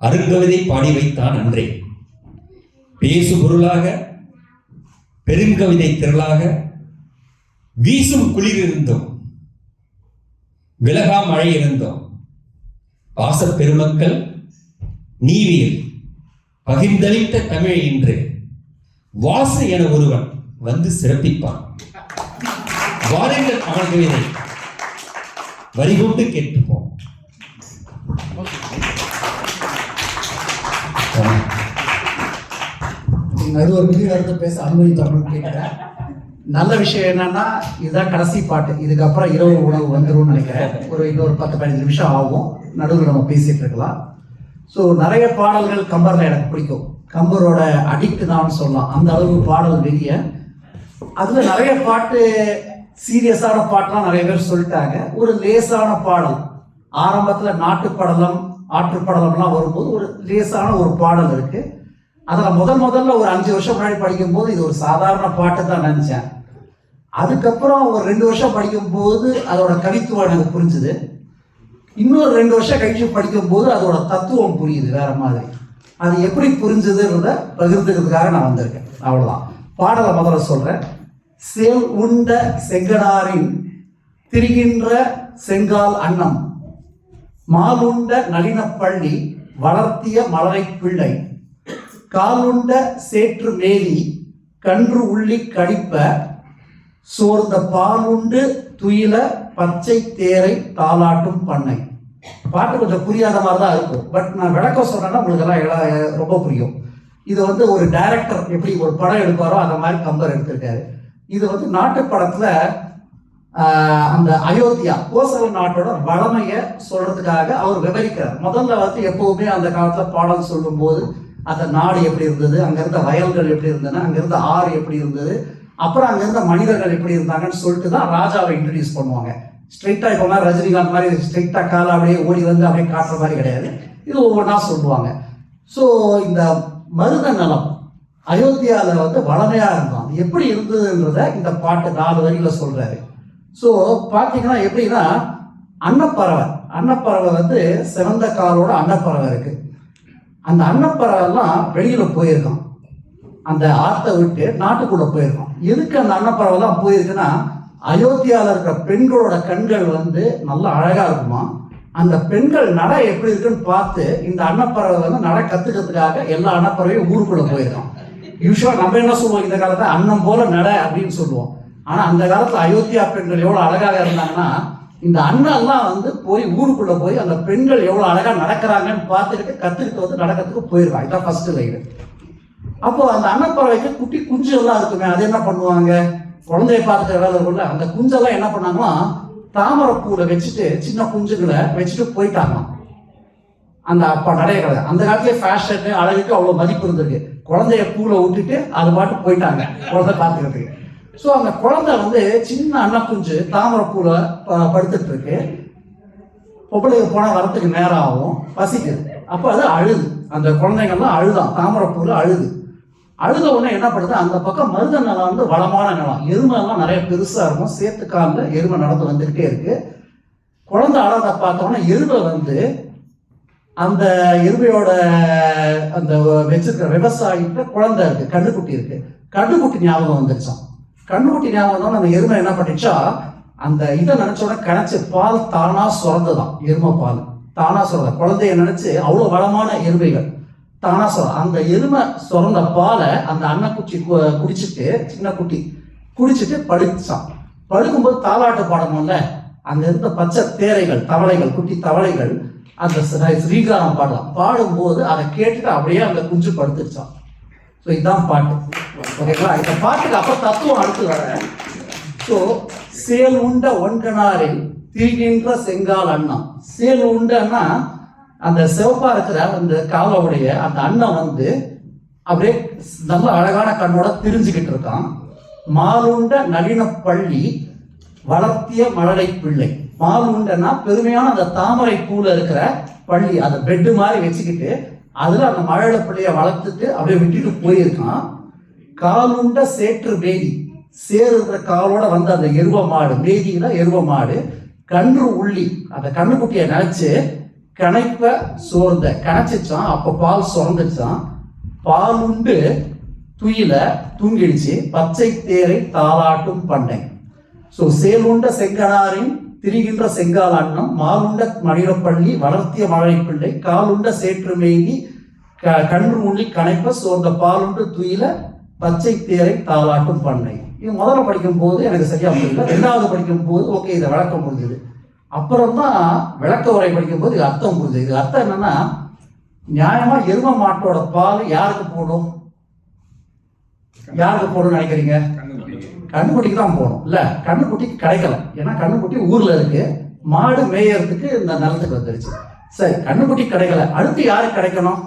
அருங்கவிதை பாடி வைத்தான் அன்றே. பேசு பொருளாக பெருங்கவிதை திரளாக வீசும் குளிர் இருந்தோம், விலகா மழை இருந்தோம். பாச பெருமக்கள் நீவீர் பகிர்ந்தளித்த தமிழ் இன்று வாசு என ஒருவன் வந்து சிறப்பிப்பான். வாருங்கள் அவன் கவிதை வரிகொண்டு கேட்டுப்போம். நடுவர் கருத்து பேச அனுமதித்தவர்கள் கேட்கிறேன். நல்ல விஷயம் என்னன்னா, இதுதான் கடைசி பாட்டு. இதுக்கப்புறம் இரவு உணவு வந்துடும் நினைக்கிறேன். இன்னொரு 10-15 நிமிஷம் ஆகும். நடுவில் நம்ம பேசிட்டு இருக்கலாம். ஸோ நிறைய பாடல்கள் கம்பரில் எனக்கு பிடிக்கும். கம்பரோட அடிக்ட் தான் சொல்லலாம், அந்த அளவு பாடல் வெளிய. அதில் நிறைய பாட்டு சீரியஸான பாட்டுலாம் நிறைய பேர் சொல்லிட்டாங்க. ஒரு லேசான பாடல் ஆரம்பத்தில் நாட்டுப்படலம் ஆற்றுப்படலம்லாம் வரும்போது ஒரு லேசான ஒரு பாடல் இருக்கு. அதில் முதல்ல ஒரு 5 வருஷம் முன்னாடி படிக்கும்போது இது ஒரு சாதாரண பாட்டு தான் நினச்சேன். அதுக்கப்புறம் ஒரு 2 வருஷம் படிக்கும்போது அதோட கவித்துவம் எனக்கு புரிஞ்சுது. இன்னொரு 2 வருஷம் கழிச்சு படிக்கும்போது அதோட தத்துவம் புரியுது வேற மாதிரி. அது எப்படி புரிஞ்சுதுன்றத பகிர்ந்துக்கிறதுக்காக நான் வந்திருக்கேன். அவ்வளோதான். பாடலை முதல்ல சொல்கிறேன். சேல் உண்ட செங்கடாரின் திரிகின்ற செங்கால் அன்னம் மாலுண்ட நளினப்பள்ளி வளர்த்திய மலரை பிள்ளை காலுண்ட சேற்று மேலி கன்று உள்ளி கடிப்ப சோர்ந்த பாலுண்டு துயில பச்சை தேரை தாளாட்டும் பண்ணை. பாட்டு கொஞ்சம் புரியாத மாதிரி தான் இருக்கும். பட் நான் விளக்கம் சொன்னேன்னா உங்களுக்கு எல்லாம் ரொம்ப புரியும். இது ஒரு டைரக்டர் எப்படி ஒரு படம் எடுப்பாரோ அந்த மாதிரி கம்பர் எடுத்திருக்காரு. இது நாட்டுப்படத்துல அந்த அயோத்தியா கோசல நாட்டோட வளமையை சொல்றதுக்காக அவர் விவரிக்கிறார். முதல்ல எப்பவுமே அந்த காலத்துல பாடல் சொல்லும் போது அந்த நாடு எப்படி இருந்தது, அங்க இருந்த வயல்கள் எப்படி இருந்தன, அங்க இருந்த ஆறு எப்படி இருந்தது, அப்புறம் அங்க இருந்த மனிதர்கள் எப்படி இருந்தாங்கன்னு சொல்லிட்டு தான் ராஜாவை இன்ட்ரடியூஸ் பண்ணுவாங்க. ஸ்ட்ரெயிட்டா இப்போ ரஜினிகாந்த் மாதிரி ஸ்ட்ரெயிட்டா காலை அப்படியே ஓடி வந்து அப்படியே காட்டுற மாதிரி கிடையாது. இது ஒவ்வொன்றா சொல்லுவாங்க. ஸோ இந்த மருத நலம் அயோத்தியாவில் வளமையா இருந்தோம். அது எப்படி இருந்ததுன்றத இந்த பாட்டு 4 வரியில சொல்றாரு. ஸோ பார்த்தீங்கன்னா எப்படின்னா, அன்னப்பறவை சிவந்த காலோட அன்னப்பறவை இருக்கு. அந்த அன்னப்பறவைலாம் வெளியில போயிருக்கான், அந்த ஆற்றை விட்டு நாட்டுக்குள்ள போயிருக்கான். எதுக்கு அந்த அன்னப்பறவைலாம் போயிருக்குன்னா, அயோத்தியாவில் இருக்கிற பெண்களோட கண்கள் வந்து நல்லா அழகா இருக்குமா, அந்த பெண்கள் நடை எப்படி இருக்குன்னு பார்த்து இந்த அன்னப்பறவை வந்து நடை கத்துக்கிறதுக்காக எல்லா அன்னப்பறவையும் ஊருக்குள்ள போயிருக்கான். யூஸ்வலா நம்ம என்ன சொல்லுவோம், இந்த காலத்துல அன்னம் போல நடை அப்படின்னு சொல்லுவோம். ஆனா அந்த காலத்துல அயோத்தியா பெண்கள் எவ்வளவு அழகாக இருந்தாங்கன்னா, இந்த அண்ணெல்லாம் வந்து போய் ஊருக்குள்ள போய் அந்த பெண்கள் எவ்வளவு அழகா நடக்கிறாங்கன்னு பார்த்துக்கிட்டு கத்துக்கிட்டு வந்து நடக்கிறதுக்கு போயிருக்கான். இதான் ஃபர்ஸ்ட் லைடு. அப்போ அந்த அன்னப்பறவைக்கு குட்டி குஞ்சு எல்லாம் இருக்குமே, அது என்ன பண்ணுவாங்க, குழந்தைய பார்த்துக்கிற வேலை இருக்குல்ல, அந்த குஞ்செல்லாம் என்ன பண்ணாங்கன்னா தாமரை பூவை வச்சுட்டு சின்ன குஞ்சுகளை வச்சுட்டு போயிட்டாங்களாம். அந்த அப்பா நிறைய கிடையாது. அந்த காலத்துல ஃபேஷன் அழகுக்கு அவ்வளவு மதிப்பு இருந்திருக்கு. குழந்தைய பூல விட்டுட்டு அது பாட்டு போயிட்டாங்க குழந்தை பார்த்துக்கிறதுக்கு. ஸோ அந்த குழந்தை வந்து சின்ன அன்னக்குஞ்சு தாமரை பூல படுத்துட்டு இருக்கு. பொம்பளைக்கு போனால் வரத்துக்கு நேரம் ஆகும், பசிக்குது. அப்போ அது அழுது, அந்த குழந்தைங்கள்லாம் அழுதான், தாமரை பூல அழுது. அழுத உடனே என்ன பண்ணுது, அந்த பக்கம் மருத நிலம் வந்து வளமான நிலம், எருமைலாம் நிறைய பெருசா இருக்கும், சேத்துக்கால எருமை நடந்து வந்துகிட்டே இருக்கு. குழந்தை அழகை பார்த்தோன்னா எருமை வந்து அந்த எருமையோட அந்த வச்சிருக்கிற விவசாயிட்ட குழந்தை இருக்கு, கண்ணுக்குட்டி இருக்கு. கண்ணுக்குட்டி ஞாபகம் வந்துருச்சான். கண்ணுக்குட்டி ஞாபகம் வந்தோன்னு அந்த எருமை என்ன பண்ணிச்சா, அந்த இதை நினைச்சோட கணைச்சு பால் தானா சுரந்துதான், எருமை பால் தானா சுரந்த குழந்தைய நினைச்சு அவ்வளோ வளமான எருமைகள் தானா சுரம். அந்த எருமை சுரந்த பாலை அந்த அன்னக்குச்சி குடிச்சிட்டு, சின்ன குட்டி குடிச்சிட்டு படுச்சான். படுக்கும்போது தாலாட்டு பாடணும்ல, அங்க இருந்த பச்சை தேரைகள், தவளைகள், குட்டி தவளைகள் அந்த ஸ்ரீகாரம் பாடலாம். பாடும்போது அதை கேட்டுட்டு அப்படியே அந்த குஞ்சு படுத்துச்சான். ஸோ இதுதான் பாட்டு. ஓகேங்களா? இந்த பாட்டுக்கு அப்போ தத்துவம் அடுத்து வர. ஸோ சேல் உண்ட ஒன்கனாரில் திரிகின்ற செங்கால் அண்ணம். சேல் உண்டன்னா அந்த சிவப்பா இருக்கிற அந்த காவலுடைய அந்த அண்ணன் வந்து அப்படியே நல்ல அழகான கண்ணோட திரிஞ்சுக்கிட்டு இருக்கான். மாலுண்ட நளின பள்ளி வளர்த்திய மழலை பிள்ளை. மாலுண்டன்னா பெருமையான அந்த தாமரை பூல இருக்கிற பள்ளி, அந்த பெட்டு மாதிரி வச்சுக்கிட்டு அதுல அந்த மழலை பிள்ளைய வளர்த்துட்டு அப்படியே விட்டுட்டு போயிருக்கான். காலுண்ட சேற்று மேதி, சேருகிற காலோட வந்து அந்த எருவ மாடு, மேதினா எருவ மாடு, கன்று உள்ளி அந்த கண்ணுக்குட்டியை நினைச்சு கணைப்ப சோர்ந்த கணைச்சிச்சான். அப்ப பால் சுரந்துச்சான். பால் உண்டு துயில தூங்கிடுச்சு, பச்சை தேரை தாளாட்டும் பண்ணை. ஸோ சேலுண்ட செங்கனாரின் திரிகின்ற செங்கால் அன்னம், மாலுண்ட மணிரப்பள்ளி வளர்த்திய மழை பிள்ளை, காலுண்ட சேற்று மேய்தி கன்று உள்ளி கணைப்ப சோர்ந்த பாலுண்டு துயில பச்சை தேரை தாளாட்டும் பண்ணை. இது முதல்ல படிக்கும் போது எனக்கு சரியா புரியல. ரெண்டாவது படிக்கும் போது ஓகே இதை விளக்கம் புரிஞ்சுது. அப்புறம் தான் விளக்க உரை படிக்கும் போது இது அர்த்தம் புரிஞ்சுது. இது அர்த்தம் என்னன்னா, நியாயமா எரும மாட்டோட பால் யாருக்கு போடும், யாருக்கு போடும் நினைக்கிறீங்க? கண்ணுக்குட்டிக்கு தான் போகணும் இல்ல? கண்ணுக்குட்டிக்கு கிடைக்கல, ஏன்னா கண்ணுக்குட்டி ஊர்ல இருக்கு, மாடு மேயறதுக்கு இந்த நிலத்துக்கு வந்துருச்சு. சரி, கண்ணுக்குட்டி கிடைக்கல, அடுத்து யாருக்கு கிடைக்கணும்?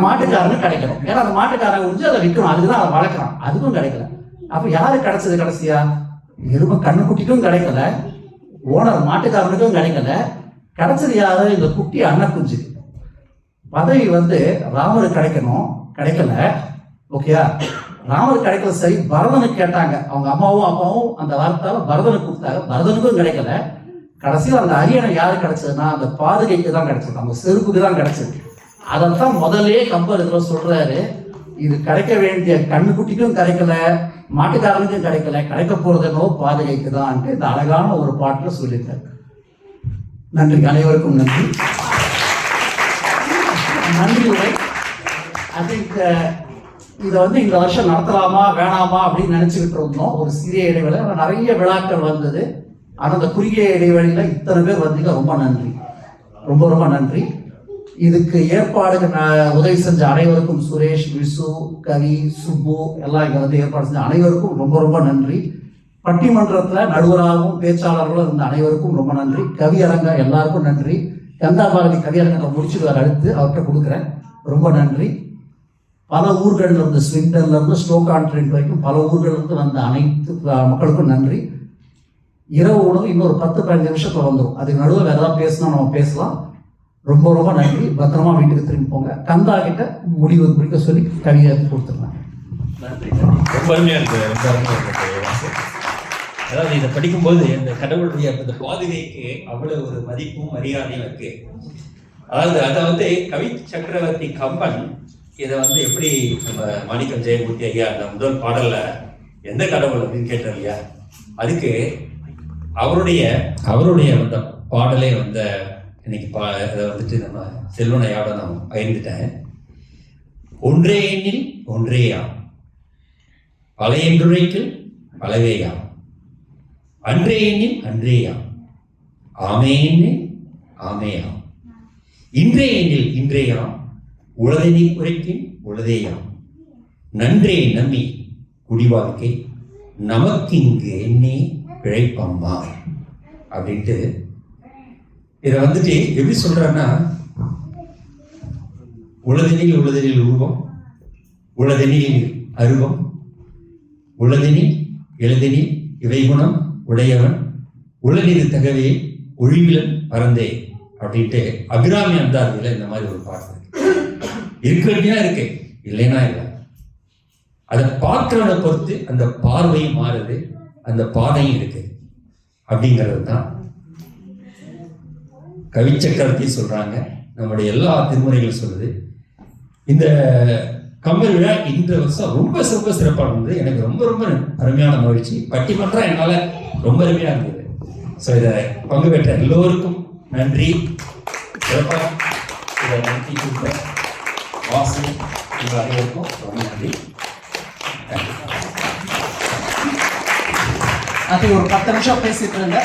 மாட்டுக்காரனுக்கு கிடைக்கணும். ஏன்னா அந்த மாட்டுக்காரன் உறிஞ்சு அதை விற்கணும், அதுக்குதான் அதை வளர்க்குறான், அதுக்கும் கிடைக்கல. அப்ப யாருக்கு கிடைச்சது கடைசியா? எருமை கண்ணுக்குட்டிக்கும் கிடைக்கல, ஓனர் மாட்டுக்காரனுக்கும் கிடைக்கல. கிடைச்சது யாரு? இந்த குட்டி அன்னக்குஞ்சு. பதவி வந்து ராமருக்கு கிடைக்கணும், கிடைக்கல. ஓகேயா? ராமருக்கு கிடைக்கல. சரி, பரதனுக்கு கேட்டாங்க, அவங்க அம்மாவும் அப்பாவும் அந்த வார்த்தால பரதனுக்கு கொடுத்தாங்க, பரதனுக்கும் கிடைக்கல. கடைசியில் அந்த அரியணை யாருக்கு கிடைச்சதுன்னா அந்த பாதுகைக்கு தான் கிடைச்சது, அந்த செருப்புக்கு தான் கிடைச்சது. அதைத்தான் முதலே கம்பர் இதுல சொல்றாரு, இது கிடைக்க வேண்டிய கண்ணுக்குட்டிக்கும் கிடைக்கல, மாட்டுக்காரனுக்கும் கிடைக்கல, கிடைக்க போறதுனோ பாதுகைக்கு தான் இந்த அழகான ஒரு பாட்டுல சொல்லியிருக்காரு. நன்றி, அனைவருக்கும் நன்றி. நன்றி உரை. ஐ திங்க் இதை வந்து இந்த வருஷம் நடத்தலாமா வேணாமா அப்படின்னு நினைச்சுக்கிட்டு இருந்தோம். ஒரு சிறிய இடைவெளி, நிறைய விழாக்கள் வந்தது. ஆனால் அந்த குறுகிய இடைவெளியில இத்தனை பேர் வந்தீங்க, ரொம்ப நன்றி, ரொம்ப ரொம்ப நன்றி. இதுக்கு ஏற்பாடுக்கு உதவி செஞ்ச அனைவருக்கும், சுரேஷ், விசு, கவி, சுப்பு எல்லாம் இங்க வந்து ஏற்பாடு செஞ்ச அனைவருக்கும் ரொம்ப ரொம்ப நன்றி. பட்டிமன்றத்துல நடுவராகவும் பேச்சாளர்களும் இருந்த அனைவருக்கும் ரொம்ப நன்றி. கவியரங்க எல்லாருக்கும் நன்றி. கந்தா பாரதி கவியரங்கத்தை முடிச்சுடுவார், அடுத்து அவர்கிட்ட கொடுக்குறேன். ரொம்ப நன்றி. பல ஊர்கள்ல இருந்து, ஸ்விண்டன்ல இருந்து ஸ்டோக்-ஆன்-ட்ரெண்ட் வரைக்கும் பல ஊர்கள்ல இருந்து வந்த அனைத்து மக்களுக்கும் நன்றி. இரவு உணவு இன்னொரு 10-15 நிமிஷத்துல வந்துடும், அதுக்கு நடுவில் வேற ஏதாவது பேசணும் நம்ம பேசலாம். ரொம்ப ரொம்ப நன்றி. பத்திரமா வீட்டுக்கு திரும்பி போங்க. கந்தா கிட்ட முடிவு முடிக்க சொல்லி கவிதை கொடுத்துருந்தேன். நன்றி. ரொம்ப அருமையா இருக்கு. அதாவது இதை படிக்கும்போது இந்த கடவுளுடைய அந்த பாதுகைக்கு அவ்வளவு ஒரு மதிப்பும் மரியாதையும் இருக்கு. அதாவது கவி சக்கரவர்த்தி கம்பன் இதை எப்படி நம்ம மாணிக்கம் ஜெயமூர்த்தி ஐயா அந்த முதல் பாடல்ல எந்த கடவுள் அப்படின்னு கேட்டார் இல்லையா, அதுக்கு அவருடைய அந்த பாடலே இன்னைக்கு அதை நம்ம செல்வனையோட நான் பகிர்ந்துட்டேன். ஒன்றே எண்ணில் ஒன்றேயா, பழையன்றுரைக்கு பலவேயா, அன்றே எண்ணில் அன்றேயா, ஆமே எண்ணில் ஆமேயா, இன்றே எண்ணில் இன்றேயா, உளதெனி குறைக்கின் உளதேயாம், நன்றே நம்மி குடிவாழ்க்கை நமக்கிங்கு எண்ணே பிழைப்பம்மா அப்படின்ட்டு இதை எப்படி சொல்றாருன்னா, உளதெனில் உருவம், உளதெனில் அருவம், உளதெனில் எழுதெனில் இவைகுணம் உடையவன், உளநிறு தகவே ஒழிவிலன் பறந்தே அப்படின்ட்டு அபிராமி அந்தாதியில இந்த மாதிரி ஒரு பாட்டு இருக்கிறதுனா இருக்கு, இல்லைன்னா இல்லை. அதை பார்க்கிறவனை பொறுத்து அந்த பார்வையும் மாறுது, அந்த பாதையும் இருக்கு அப்படிங்கிறது தான் கவிச்சக்கரத்தை சொல்றாங்க. நம்முடைய எல்லா திருமுறைகளும் சொல்லுது. இந்த கம்பர் விழா இந்த வருஷம் ரொம்ப சிறப்பாக இருந்தது. எனக்கு ரொம்ப ரொம்ப அருமையான மகிழ்ச்சி. பட்டிமன்றம் என்னால் ரொம்ப அருமையாக இருந்தது. ஸோ இதை பங்கு பெற்ற எல்லோருக்கும் நன்றி. சிறப்பாக இதை நடத்தி கொடுத்த வாசு உங்கள் அனைவருக்கும் ரொம்ப நன்றி. அது ஒரு 10 நிமிஷம் பேசிட்டு இருங்க.